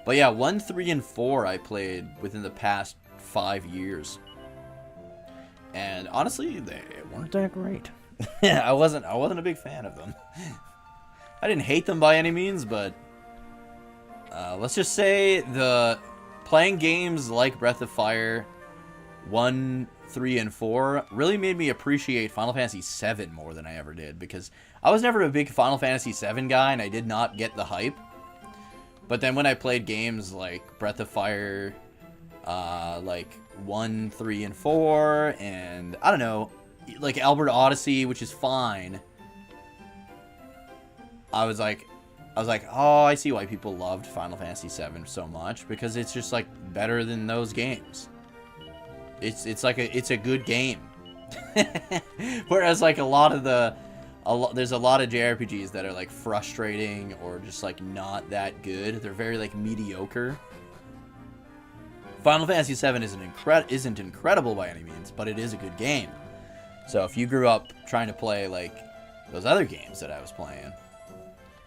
But yeah, 1, 3, and 4 I played within the past 5 years. And honestly, they weren't that great. I wasn't a big fan of them. I didn't hate them by any means, but let's just say playing games like Breath of Fire 1, 3, and 4 really made me appreciate Final Fantasy VII more than I ever did, because I was never a big Final Fantasy VII guy and I did not get the hype. But then when I played games like Breath of Fire like 1, 3, and 4, and I don't know, like Albert Odyssey, which is fine, I was like, oh, I see why people loved Final Fantasy VII so much, because it's just like better than those games. It's a good game. Whereas like there's a lot of JRPGs that are like frustrating or just like not that good. They're very like mediocre. Final Fantasy VII isn't incredible by any means, but it is a good game. So if you grew up trying to play like those other games that I was playing,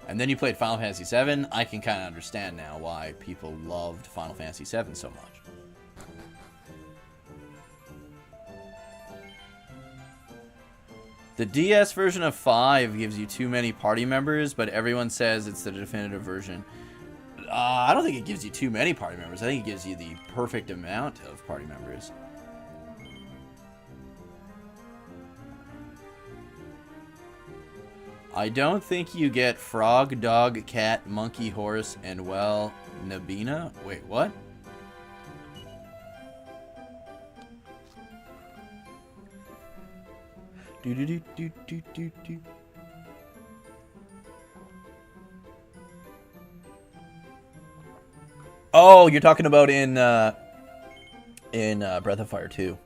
and then you played Final Fantasy VII, I can kind of understand now why people loved Final Fantasy VII so much. The DS version of 5 gives you too many party members, but everyone says it's the definitive version. I don't think it gives you too many party members. I think it gives you the perfect amount of party members. I don't think you get frog, dog, cat, monkey, horse, and, well, Nabina? Wait, what? Do. Oh, you're talking about in Breath of Fire 2.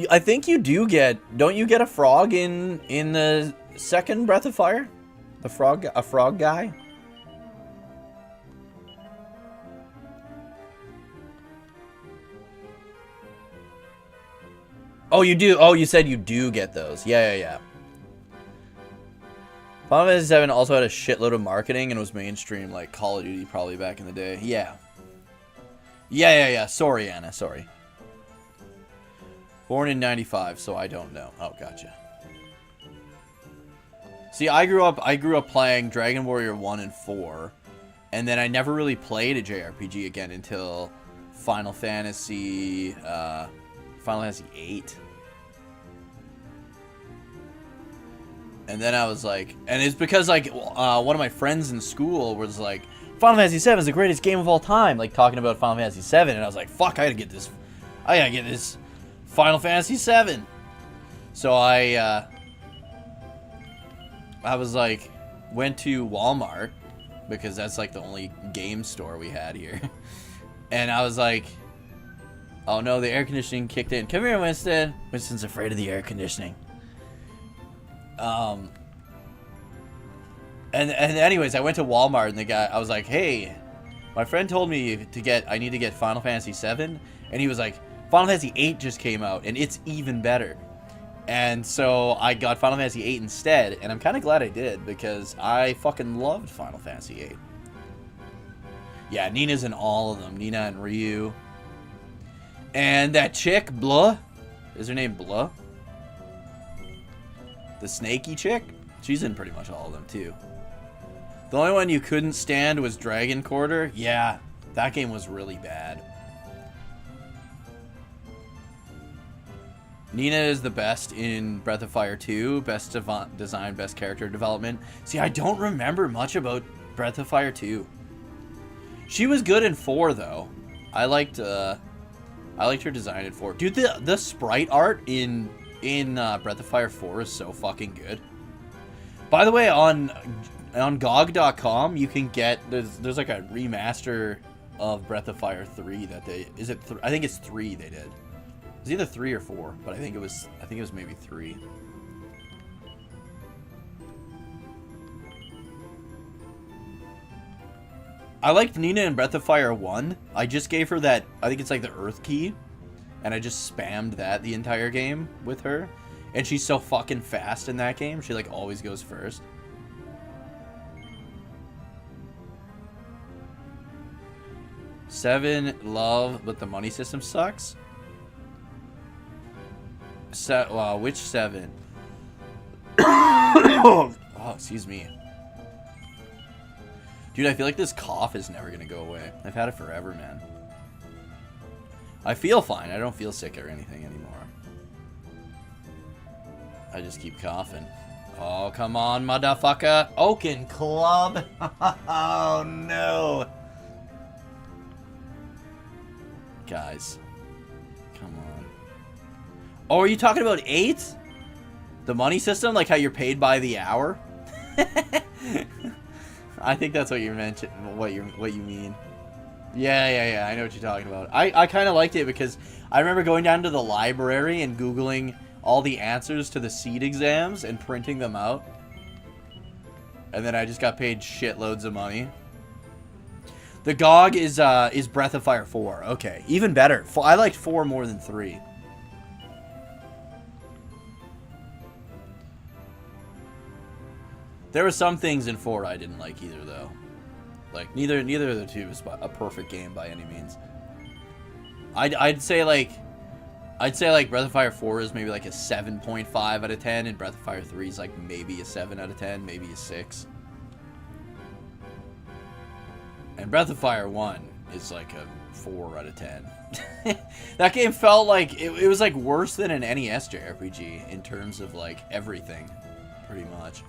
I think you do get. Don't you get a frog in the second Breath of Fire? A frog guy. Oh, you do. Oh, you said you do get those. Yeah. Final Fantasy VII also had a shitload of marketing and was mainstream like Call of Duty probably back in the day. Yeah. Sorry, Anna. Sorry. Born in 95, so I don't know. Oh, gotcha. See, I grew up playing Dragon Warrior 1 and 4, and then I never really played a JRPG again until Final Fantasy 8. And then I was like, and it's because like one of my friends in school was like, Final Fantasy 7 is the greatest game of all time, like talking about Final Fantasy 7, and I was like, fuck, I gotta get this Final Fantasy 7. So I was like, went to Walmart because that's like the only game store we had here, and I was like, oh no, the air conditioning kicked in. Come here, Winston. Winston's afraid of the air conditioning. And anyways, I went to Walmart and I was like, hey, my friend told me I need to get Final Fantasy 7, and he was like, Final Fantasy 8 just came out and it's even better. And so I got Final Fantasy 8 instead, and I'm kind of glad I did because I fucking loved Final Fantasy 8. Yeah, Nina's in all of them. Nina and Ryu. And that chick, Blah, is her name Blah? The snaky chick? She's in pretty much all of them, too. The only one you couldn't stand was Dragon Quarter. Yeah, that game was really bad. Nina is the best in Breath of Fire 2. Best design, best character development. See, I don't remember much about Breath of Fire 2. She was good in 4, though. I liked her design in 4. Dude, the sprite art in Breath of Fire 4 is so fucking good. By the way, on GOG.com you can get there's like a remaster of Breath of Fire 3 that I think it's 3 they did. It was either 3 or 4, but I think it was maybe 3. I liked Nina in Breath of Fire 1. I just gave her that, I think it's like the Earth Key, and I just spammed that the entire game with her. And she's so fucking fast in that game. She like always goes first. Seven, love, but the money system sucks. Wow, which 7? Oh, excuse me. Dude, I feel like this cough is never gonna go away. I've had it forever, man. I feel fine. I don't feel sick or anything anymore. I just keep coughing. Oh, come on, motherfucker. Oaken Club. Oh, no. Guys. Come on. Oh, are you talking about 8? The money system? Like how you're paid by the hour? I think that's what you mentioned. What you mean. Yeah. I know what you're talking about. I kind of liked it because I remember going down to the library and Googling all the answers to the seed exams and printing them out. And then I just got paid shitloads of money. The GOG is Breath of Fire 4. Okay, even better. I liked 4 more than 3. There were some things in 4 I didn't like either, though. Like, neither of the two was a perfect game by any means. I'd say, like, I'd say like Breath of Fire 4 is maybe like a 7.5 out of 10, and Breath of Fire 3 is like maybe a 7 out of 10, maybe a 6. And Breath of Fire 1 is like a 4 out of 10. That game felt like it was like worse than an NES JRPG in terms of like everything, pretty much.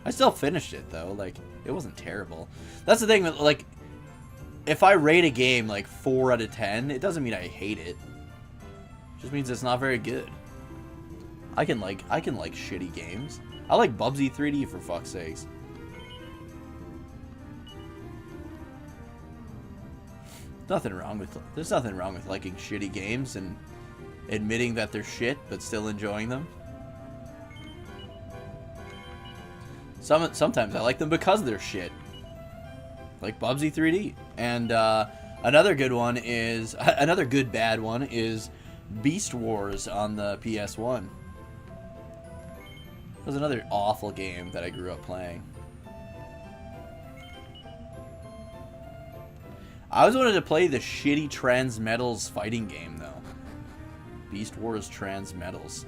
I still finished it though, like it wasn't terrible. That's the thing, like if I rate a game like 4 out of 10, it doesn't mean I hate it. It just means it's not very good. I can like shitty games. I like Bubsy 3D for fuck's sakes. There's nothing wrong with liking shitty games and admitting that they're shit but still enjoying them. Sometimes I like them because they're shit. Like Bubsy 3D. And another good bad one is Beast Wars on the PS1. It was another awful game that I grew up playing. I always wanted to play the shitty Transmetals fighting game, though. Beast Wars Transmetals.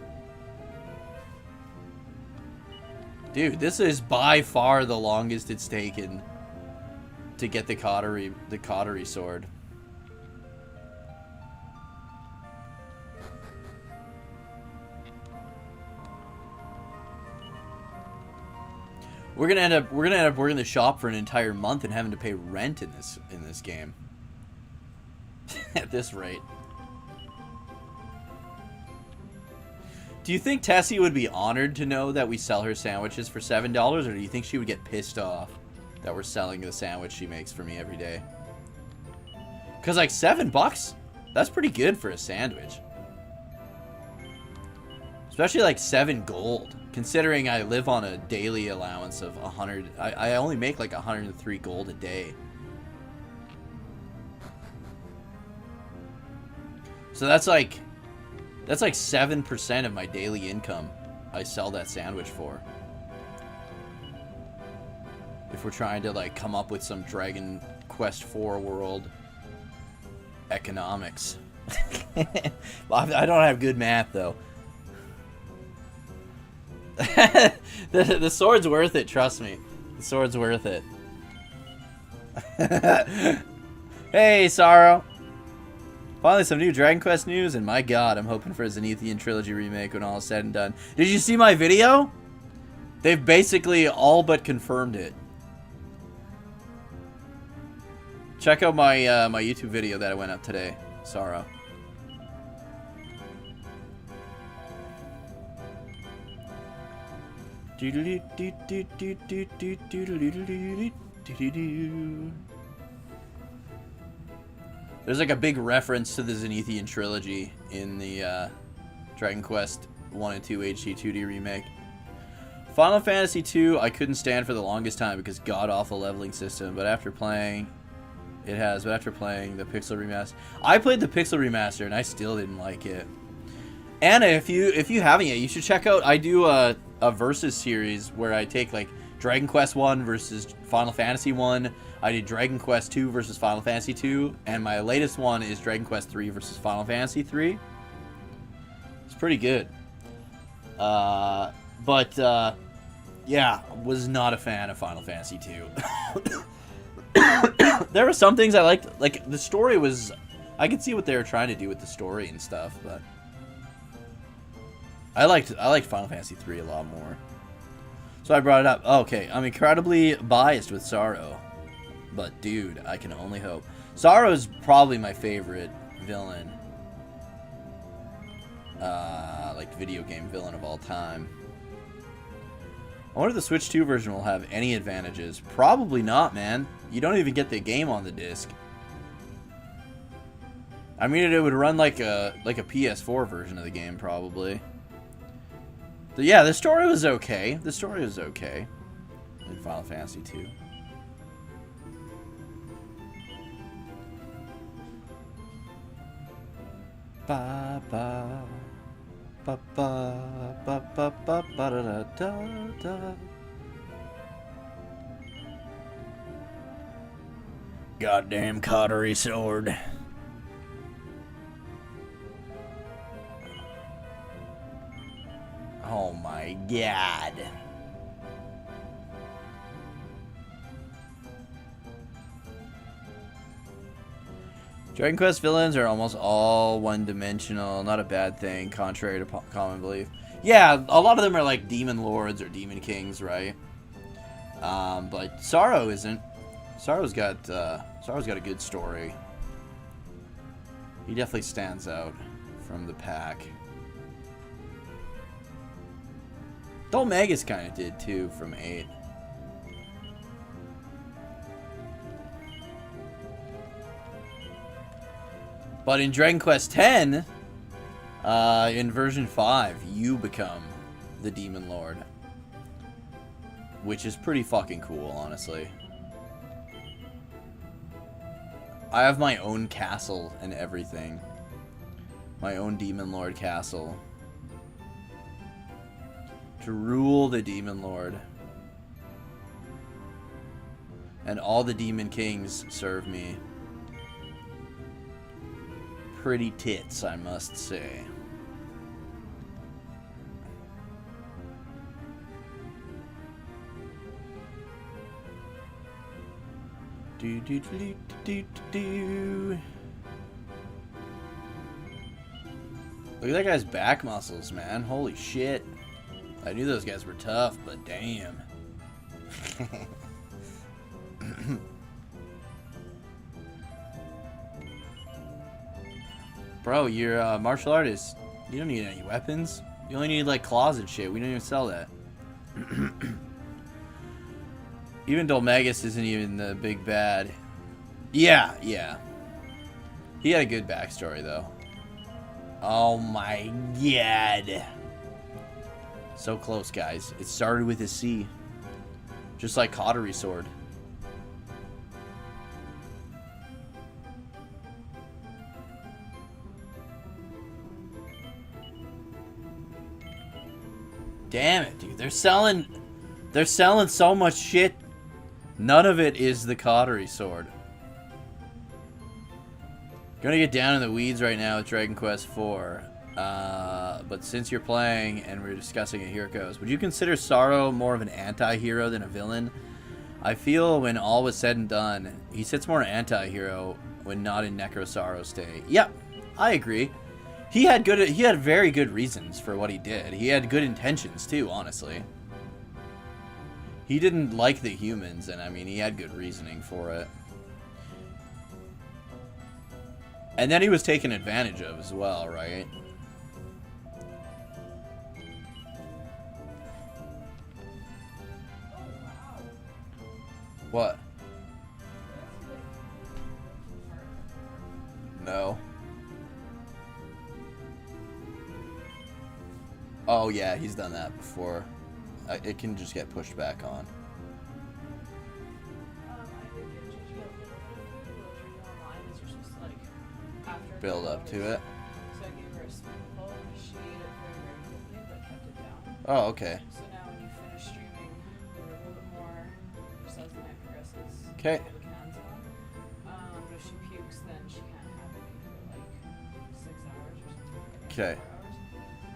Dude, this is by far the longest it's taken to get the cautery sword. We're gonna end up working the shop for an entire month and having to pay rent in this game. At this rate. Do you think Tessie would be honored to know that we sell her sandwiches for $7, or do you think she would get pissed off that we're selling the sandwich she makes for me every day? Cause like $7, that's pretty good for a sandwich. Especially like 7 gold. Considering I live on a daily allowance of 100, I only make like 103 gold a day. So that's like 7% of my daily income I sell that sandwich for. If we're trying to like come up with some Dragon Quest IV world economics. I don't have good math though. The sword's worth it, trust me. The sword's worth it. Hey, Sorrow. Finally, some new Dragon Quest news, and my god, I'm hoping for a Zenithian Trilogy remake when all is said and done. Did you see my video? They've basically all but confirmed it. Check out my my YouTube video that I went up today, Sorrow. There's like a big reference to the Zenithian Trilogy in the Dragon Quest 1 and 2 HD 2D remake. Final Fantasy 2 I couldn't stand for the longest time because god-awful leveling system, but after playing the Pixel Remaster, I played the Pixel Remaster and I still didn't like it. Anna, if you haven't yet, you should check out, I do a versus series where I take like Dragon Quest 1 versus Final Fantasy 1. I did Dragon Quest 2 versus Final Fantasy 2, and my latest one is Dragon Quest 3 versus Final Fantasy 3. It's pretty good. Yeah, was not a fan of Final Fantasy 2. There were some things I liked, like the story was, I could see what they were trying to do with the story and stuff, but I liked Final Fantasy 3 a lot more. So I brought it up. Okay, I'm incredibly biased with Sorrow, but dude, I can only hope. Sorrow's probably my favorite villain, like video game villain of all time. I wonder if the Switch 2 version will have any advantages. Probably not, man. You don't even get the game on the disc. I mean, it would run like a PS4 version of the game, probably. But yeah, the story was okay. The story was okay in Final Fantasy 2. Ba ba ba ba ba ba ba ba da da da. Goddamn cautery sword. Oh my god. Dragon Quest villains are almost all one-dimensional. Not a bad thing, contrary to common belief. Yeah, a lot of them are like demon lords or demon kings, right? But Sorrow isn't. Sorrow's got a good story. He definitely stands out from the pack. Dolmagus kind of did too from 8. But in Dragon Quest X, in version 5, you become the Demon Lord. Which is pretty fucking cool, honestly. I have my own castle and everything. My own Demon Lord castle. To rule the Demon Lord. And all the Demon Kings serve me. Pretty tits, I must say. Do do do do do do. Look at that guy's back muscles, man. Holy shit. I knew those guys were tough, but damn. Bro, you're a martial artist. You don't need any weapons. You only need like claws and shit. We don't even sell that. Even Dolmagus isn't even the big bad. Yeah, yeah. He had a good backstory though. Oh my god. So close, guys. It started with a C. Just like Cautery Sword. Damn it, dude. They're selling so much shit. None of it is the Cautery Sword. Gonna get down in the weeds right now with Dragon Quest IV. But since you're playing and we're discussing it, here it goes. Would you consider Sorrow more of an anti-hero than a villain? I feel when all was said and done, he sits more anti-hero when not in Necro Sorrow state. Yep, I agree. He had very good reasons for what he did. He had good intentions too, honestly. He didn't like the humans, and I mean, he had good reasoning for it. And then he was taken advantage of as well, right? What? No. Oh yeah, he's done that before. It can just get pushed back on. Build up to it. So I gave her a spoonful. She ate it very, very quickly, but kept it down. Oh, okay. So now when you finish streaming, give her a little bit more, just as the night progresses. Okay. The cans on. But if she pukes, then she can't have it for like 6 hours or something. Okay.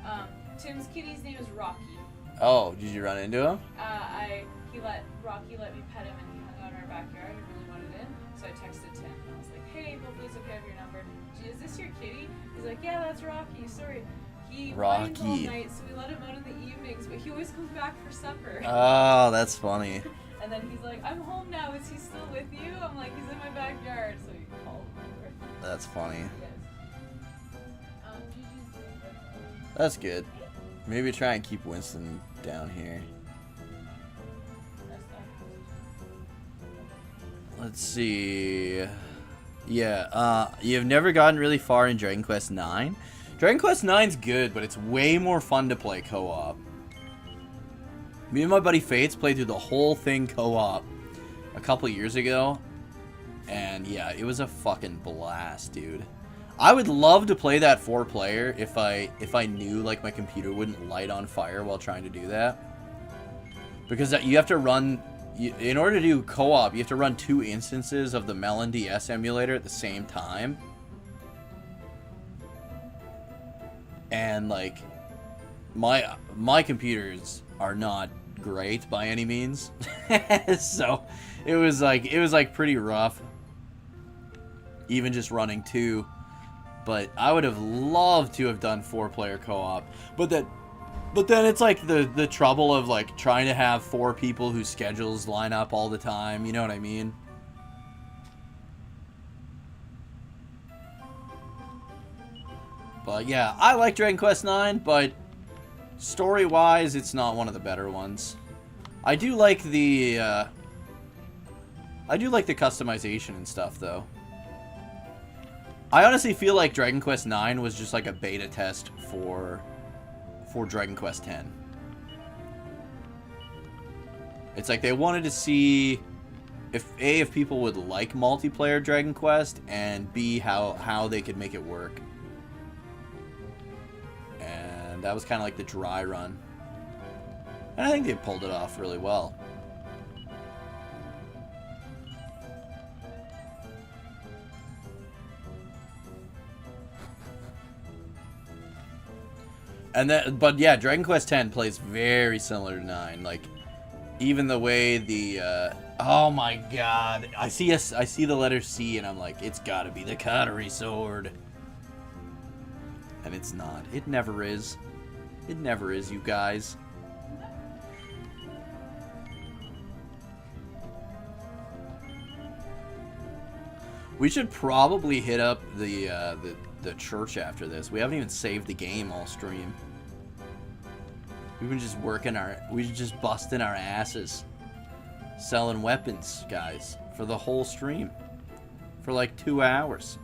4 hours. Tim's kitty's name is Rocky. Oh, did you run into him? Rocky let me pet him, and he hung out in our backyard and really wanted in. So I texted Tim and I was like, "Hey, hopefully it's okay if your number. Is this your kitty?" He's like, "Yeah, that's Rocky. Sorry." He whines all night, so we let him out in the evenings, but he always comes back for supper. Oh, that's funny. And then he's like, "I'm home now. Is he still with you?" I'm like, "He's in my backyard." So you can call him over. That's funny. Yes. Gigi's doing good. That's good. Maybe try and keep Winston down here. Let's see. Yeah, you've never gotten really far in Dragon Quest IX? Dragon Quest IX's good, but it's way more fun to play co-op. Me and my buddy Fates played through the whole thing co-op a couple years ago. And yeah, it was a fucking blast, dude. I would love to play that 4-player if I knew like my computer wouldn't light on fire while trying to do that. Because you have to run, in order to do co-op, you have to run 2 instances of the Melon DS emulator at the same time. And like, my computers are not great by any means. So it was like pretty rough, even just running 2. But I would have loved to have done 4-player co-op. But then it's like the trouble of like trying to have 4 people whose schedules line up all the time. You know what I mean? But yeah, I like Dragon Quest IX, but story-wise, it's not one of the better ones. I do like the customization and stuff, though. I honestly feel like Dragon Quest IX was just like a beta test for Dragon Quest X. It's like they wanted to see if people would like multiplayer Dragon Quest, and B, how they could make it work. And that was kind of like the dry run. And I think they pulled it off really well. And that, but yeah, Dragon Quest X plays very similar to 9. Like, even the way the oh my god, I see the letter C, and I'm like, it's got to be the Katari sword, and it's not. It never is. It never is, you guys. We should probably hit up the church after this. We haven't even saved the game all stream. We've been just we're just busting our asses, selling weapons, guys, for the whole stream, for like 2 hours.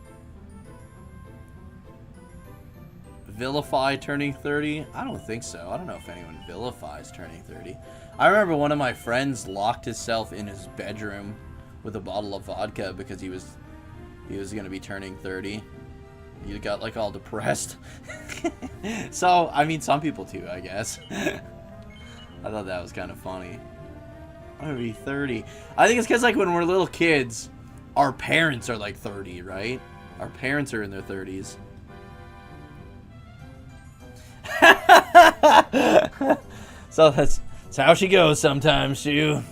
Vilify turning 30? I don't think so. I don't know if anyone vilifies turning 30. I remember one of my friends locked himself in his bedroom with a bottle of vodka because he was going to be turning 30. He got like all depressed. So, I mean, some people too, I guess. I thought that was kind of funny. I'm going to be 30. I think it's because like when we're little kids, our parents are like 30, right? Our parents are in their 30s. So that's how she goes sometimes, Sue.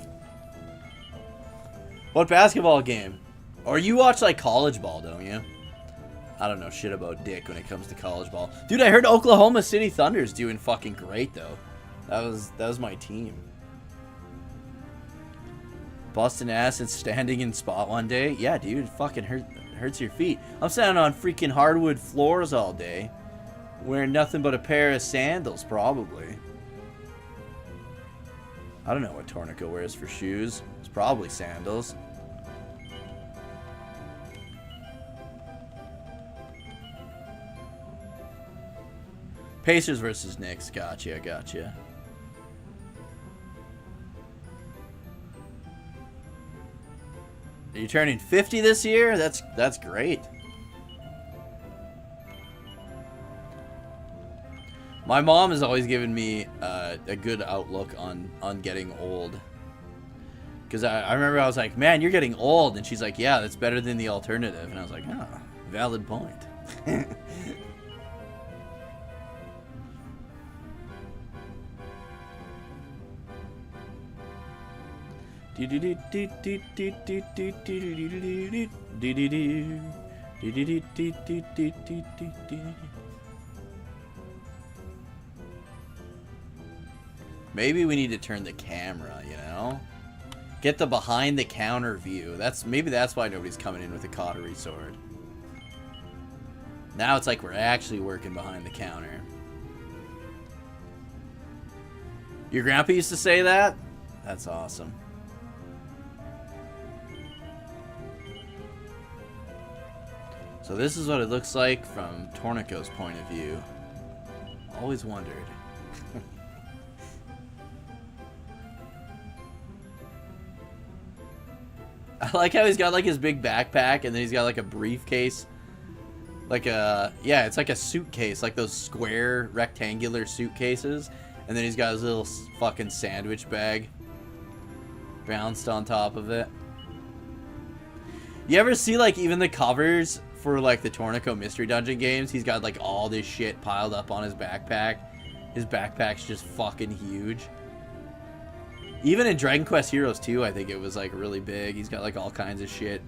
What basketball game? Or you watch like college ball, don't you? I don't know shit about dick when it comes to college ball. Dude, I heard Oklahoma City Thunder's doing fucking great though. That was my team. Busting ass and standing in spot one day? Yeah, dude, it fucking hurts your feet. I'm standing on freaking hardwood floors all day, wearing nothing but a pair of sandals, probably. I don't know what Torneko wears for shoes. It's probably sandals. Pacers versus Knicks. Gotcha. Are you turning 50 this year? That's great. My mom has always given me a good outlook on getting old. Because I remember I was like, man, you're getting old. And she's like, yeah, that's better than the alternative. And I was like, oh, valid point. Maybe we need to turn the camera, you know? Get the behind the counter view. Maybe that's why nobody's coming in with a cautery sword. Now it's like we're actually working behind the counter. Your grandpa used to say that? That's awesome. So this is what it looks like from Torneko's point of view. Always wondered. I like how he's got like his big backpack and then he's got like a briefcase. Like yeah, it's like a suitcase, like those square rectangular suitcases. And then he's got his little fucking sandwich bag bounced on top of it. You ever see like even the covers for like the Torneko Mystery Dungeon games? He's got like all this shit piled up on his backpack. His backpack's just fucking huge. Even in Dragon Quest Heroes 2, I think it was like really big. He's got like all kinds of shit.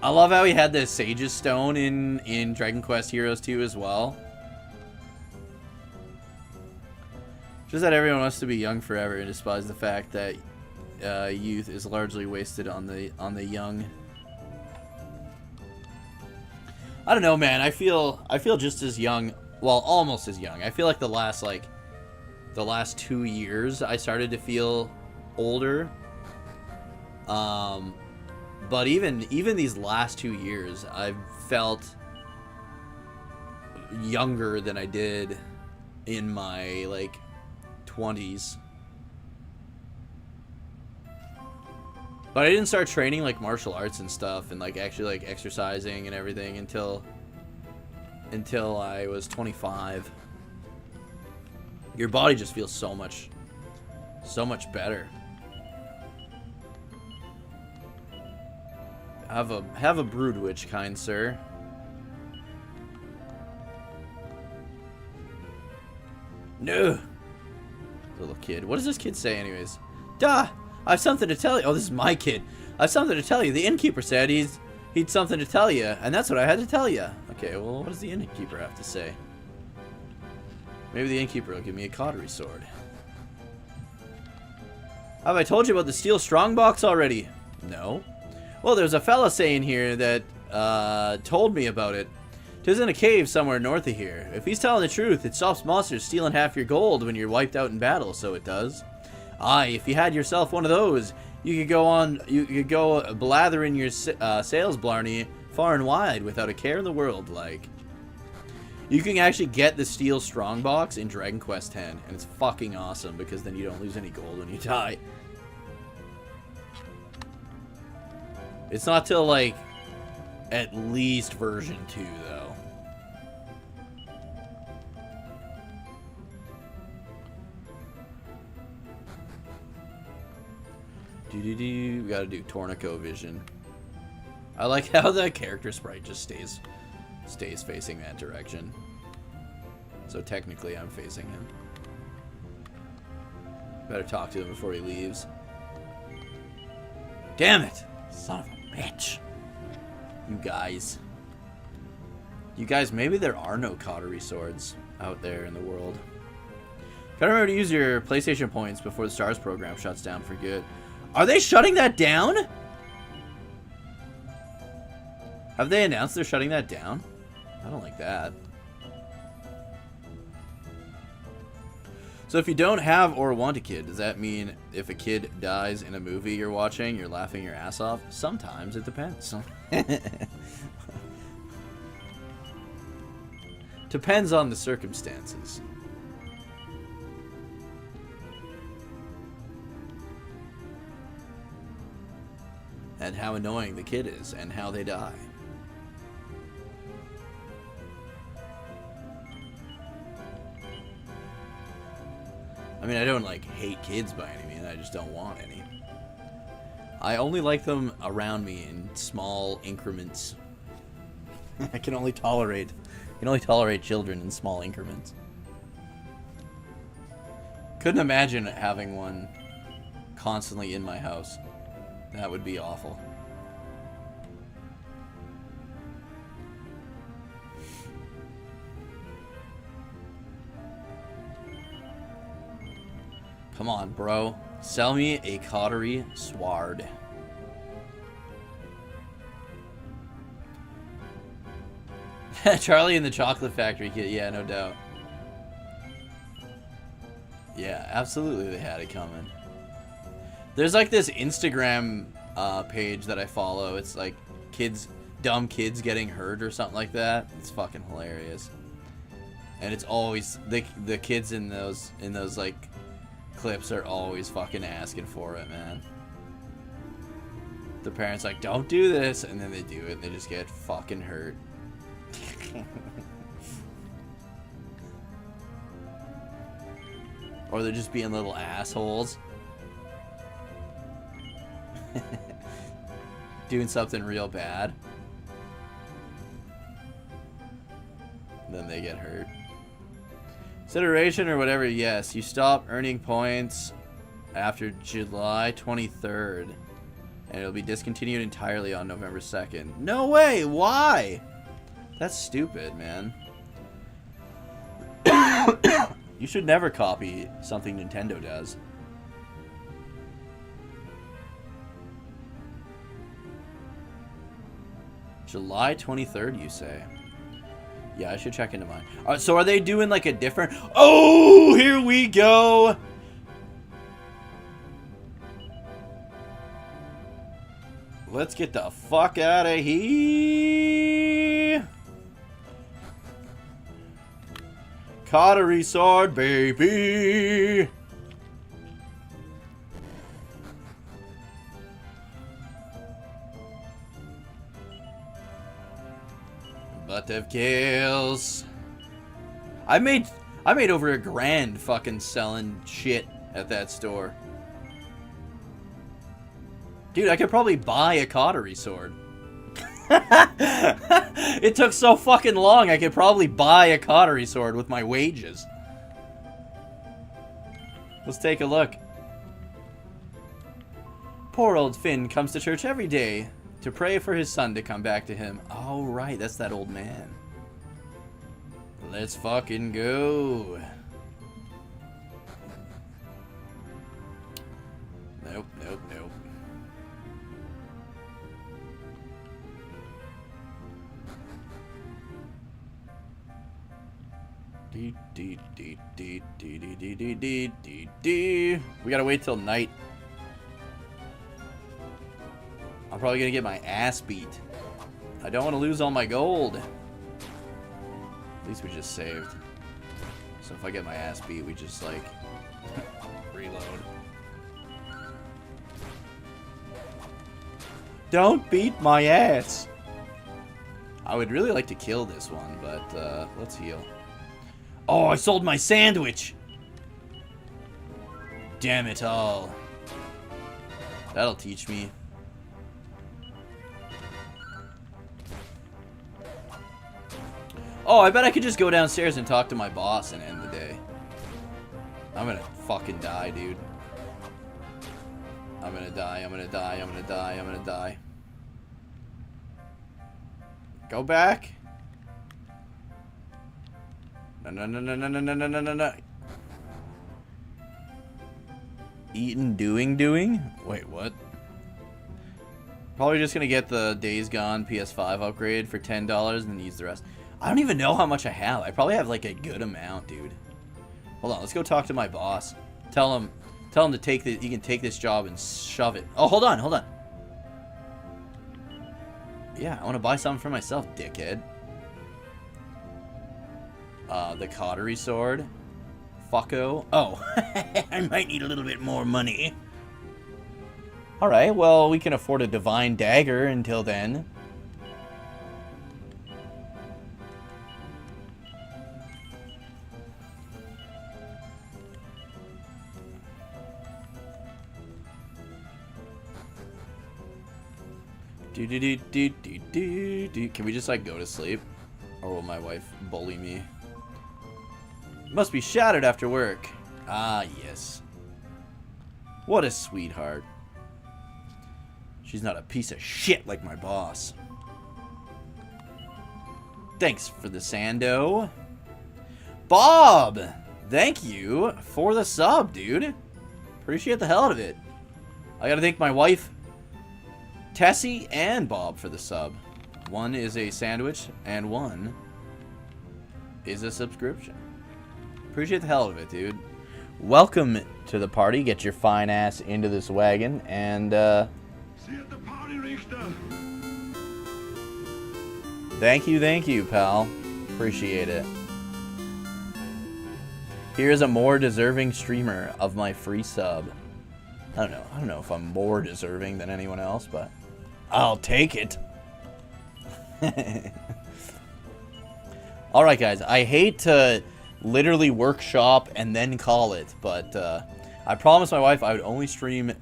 I love how he had the Sage's Stone in Dragon Quest Heroes 2 as well. Just that everyone wants to be young forever and despise the fact that youth is largely wasted on the young. I don't know, man. I feel just as young, well, almost as young. I feel like the last 2 years I started to feel older. But even these last 2 years, I've felt younger than I did in my like 20s. But I didn't start training like martial arts and stuff and like actually like exercising and everything until I was 25. Your body just feels so much better. Have a brood witch, kind sir. No. Little kid. What does this kid say anyways? Duh! I have something to tell you. Oh, this is my kid. I have something to tell you. The innkeeper said he'd something to tell you, and that's what I had to tell you. Okay, well, what does the innkeeper have to say? Maybe the innkeeper will give me a cautery sword. Have I told you about the steel strongbox already? No. Well, there's a fella saying here that told me about it. 'Tis in a cave somewhere north of here. If he's telling the truth, it stops monsters stealing half your gold when you're wiped out in battle, so it does. Aye, if you had yourself one of those, you could go blathering your sales blarney far and wide without a care in the world, like. You can actually get the steel strongbox in Dragon Quest X, and it's fucking awesome because then you don't lose any gold when you die. It's not till, like, at least version 2, though. We gotta do Torneko vision. I like how the character sprite just stays facing that direction. So technically I'm facing him. Better talk to him before he leaves. Damn it! Son of a bitch. You guys, maybe there are no cautery swords out there in the world. Gotta remember to use your PlayStation points before the STARS program shuts down for good. Are they shutting that down? Have they announced they're shutting that down? I don't like that. So if you don't have or want a kid, does that mean if a kid dies in a movie you're watching, you're laughing your ass off? Sometimes it depends. Depends on the circumstances. And how annoying the kid is, and how they die. I mean, I don't, like, hate kids by any means, I just don't want any. I only like them around me in small increments. I can only tolerate children in small increments. Couldn't imagine having one constantly in my house. That would be awful. Come on, bro. Sell me a cautery sword. Charlie and the Chocolate Factory kid. Yeah, no doubt. Yeah, absolutely they had it coming. There's like this Instagram page that I follow. It's like dumb kids getting hurt or something like that. It's fucking hilarious. And it's always the kids in those like clips are always fucking asking for it, man. The parents like, don't do this, and then they do it and they just get fucking hurt. Or they're just being little assholes. Doing something real bad. Then they get hurt. Consideration or whatever, yes. You stop earning points after July 23rd. And it'll be discontinued entirely on November 2nd. No way! Why? That's stupid, man. You should never copy something Nintendo does. July 23rd, you say? Yeah, I should check into mine. So are they doing like a different... Oh, here we go! Let's get the fuck out of here! Cottery sword, baby! Butt of kills. I made over $1,000 fucking selling shit at that store. Dude, I could probably buy a cottery sword. It took so fucking long, I could probably buy a cottery sword with my wages. Let's take a look. Poor old Finn comes to church every day to pray for his son to come back to him. Oh, right, that's that old man. Let's fucking go. Nope, nope, nope. We gotta wait till night. I'm probably gonna get my ass beat. I don't want to lose all my gold. At least we just saved. So if I get my ass beat, we just like reload. Don't beat my ass. I would really like to kill this one, but let's heal. Oh, I sold my sandwich! Damn it all. That'll teach me. Oh, I bet I could just go downstairs and talk to my boss and end the day. I'm gonna fucking die, dude. I'm gonna die, I'm gonna die, I'm gonna die, I'm gonna die. Go back. No, no, no, no, no, no, no, no, no, no. Eating, doing? Wait, what? Probably just gonna get the Days Gone PS5 upgrade for $10 and then use the rest. I don't even know how much I have. I probably have like a good amount, dude. Hold on, let's go talk to my boss. Tell him to take the. He can take this job and shove it. Oh, hold on. Yeah, I want to buy something for myself, dickhead. The cottery sword. Fucko. Oh, I might need a little bit more money. Alright, well, we can afford a divine dagger until then. Can we just, like, go to sleep? Or will my wife bully me? Must be shattered after work. Ah, yes. What a sweetheart. She's not a piece of shit like my boss. Thanks for the sando. Bob! Thank you for the sub, dude. Appreciate the hell out of it. I gotta thank my wife, Tessie, and Bob for the sub. One is a sandwich, and one is a subscription. Appreciate the hell of it, dude. Welcome to the party. Get your fine ass into this wagon, and, See you at the party, Richter. thank you, pal. Appreciate it. Here's a more deserving streamer of my free sub. I don't know if I'm more deserving than anyone else, but I'll take it. Alright, guys. I hate to literally workshop and then call it, but I promised my wife I would only stream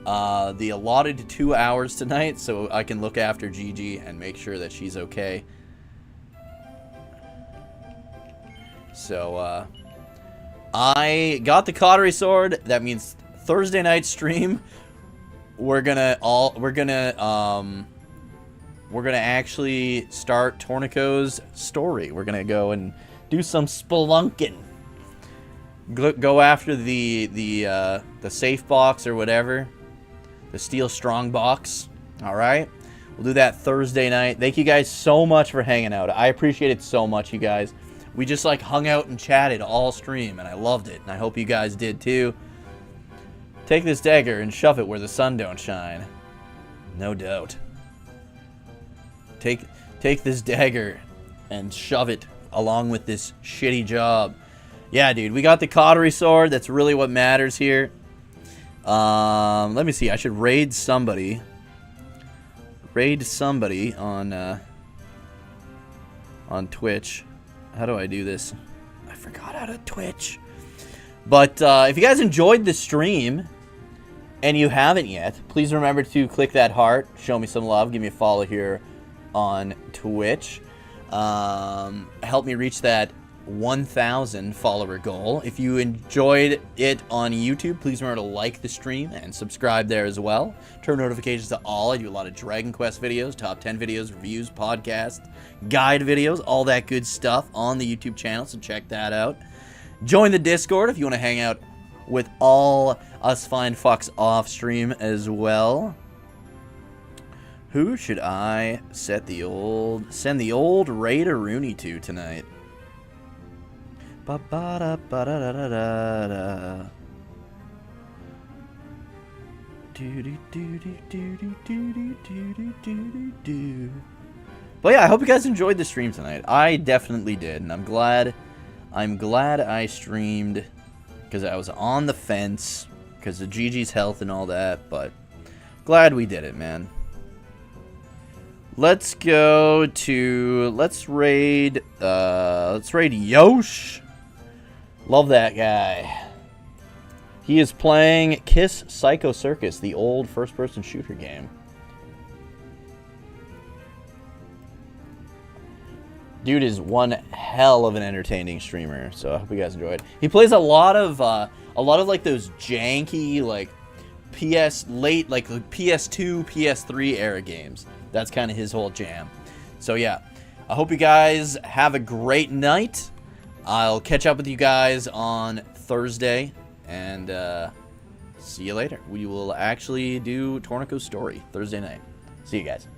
the allotted 2 hours tonight so I can look after Gigi and make sure that she's okay. So, I got the Cautery Sword. That means Thursday night stream. We're gonna actually start Torneko's story. We're gonna go and do some spelunking. Go after the safe box or whatever, the steel strong box. All right, we'll do that Thursday night. Thank you guys so much for hanging out. I appreciate it so much, you guys. We just like hung out and chatted all stream, and I loved it, and I hope you guys did too. Take this dagger and shove it where the sun don't shine. No doubt. Take this dagger and shove it along with this shitty job. Yeah, dude, we got the Cautery Sword. That's really what matters here. Let me see. I should raid somebody. Raid somebody on Twitch. How do I do this? I forgot how to Twitch. But if you guys enjoyed the stream and you haven't yet, please remember to click that heart. Show me some love. Give me a follow here on Twitch. Help me reach that 1,000 follower goal. If you enjoyed it on YouTube, please remember to like the stream and subscribe there as well. Turn notifications to all. I do a lot of Dragon Quest videos, top 10 videos, reviews, podcasts, guide videos, all that good stuff on the YouTube channel, so check that out. Join the Discord if you want to hang out with all us fine fucks off stream as well. Who should I send the old Raider Rooney to tonight? But yeah, I hope you guys enjoyed the stream tonight. I definitely did, and I'm glad I streamed because I was on the fence because of Gigi's health and all that, but glad we did it, man. Let's raid Yosh. Love that guy. He is playing Kiss Psycho Circus, the old first-person shooter game. Dude is one hell of an entertaining streamer, so I hope you guys enjoy it. He plays a lot of like those janky like PS2, PS3 era games. That's kind of his whole jam. So yeah, I hope you guys have a great night. I'll catch up with you guys on Thursday, and see you later. We will actually do Torneko's story Thursday night. See you guys.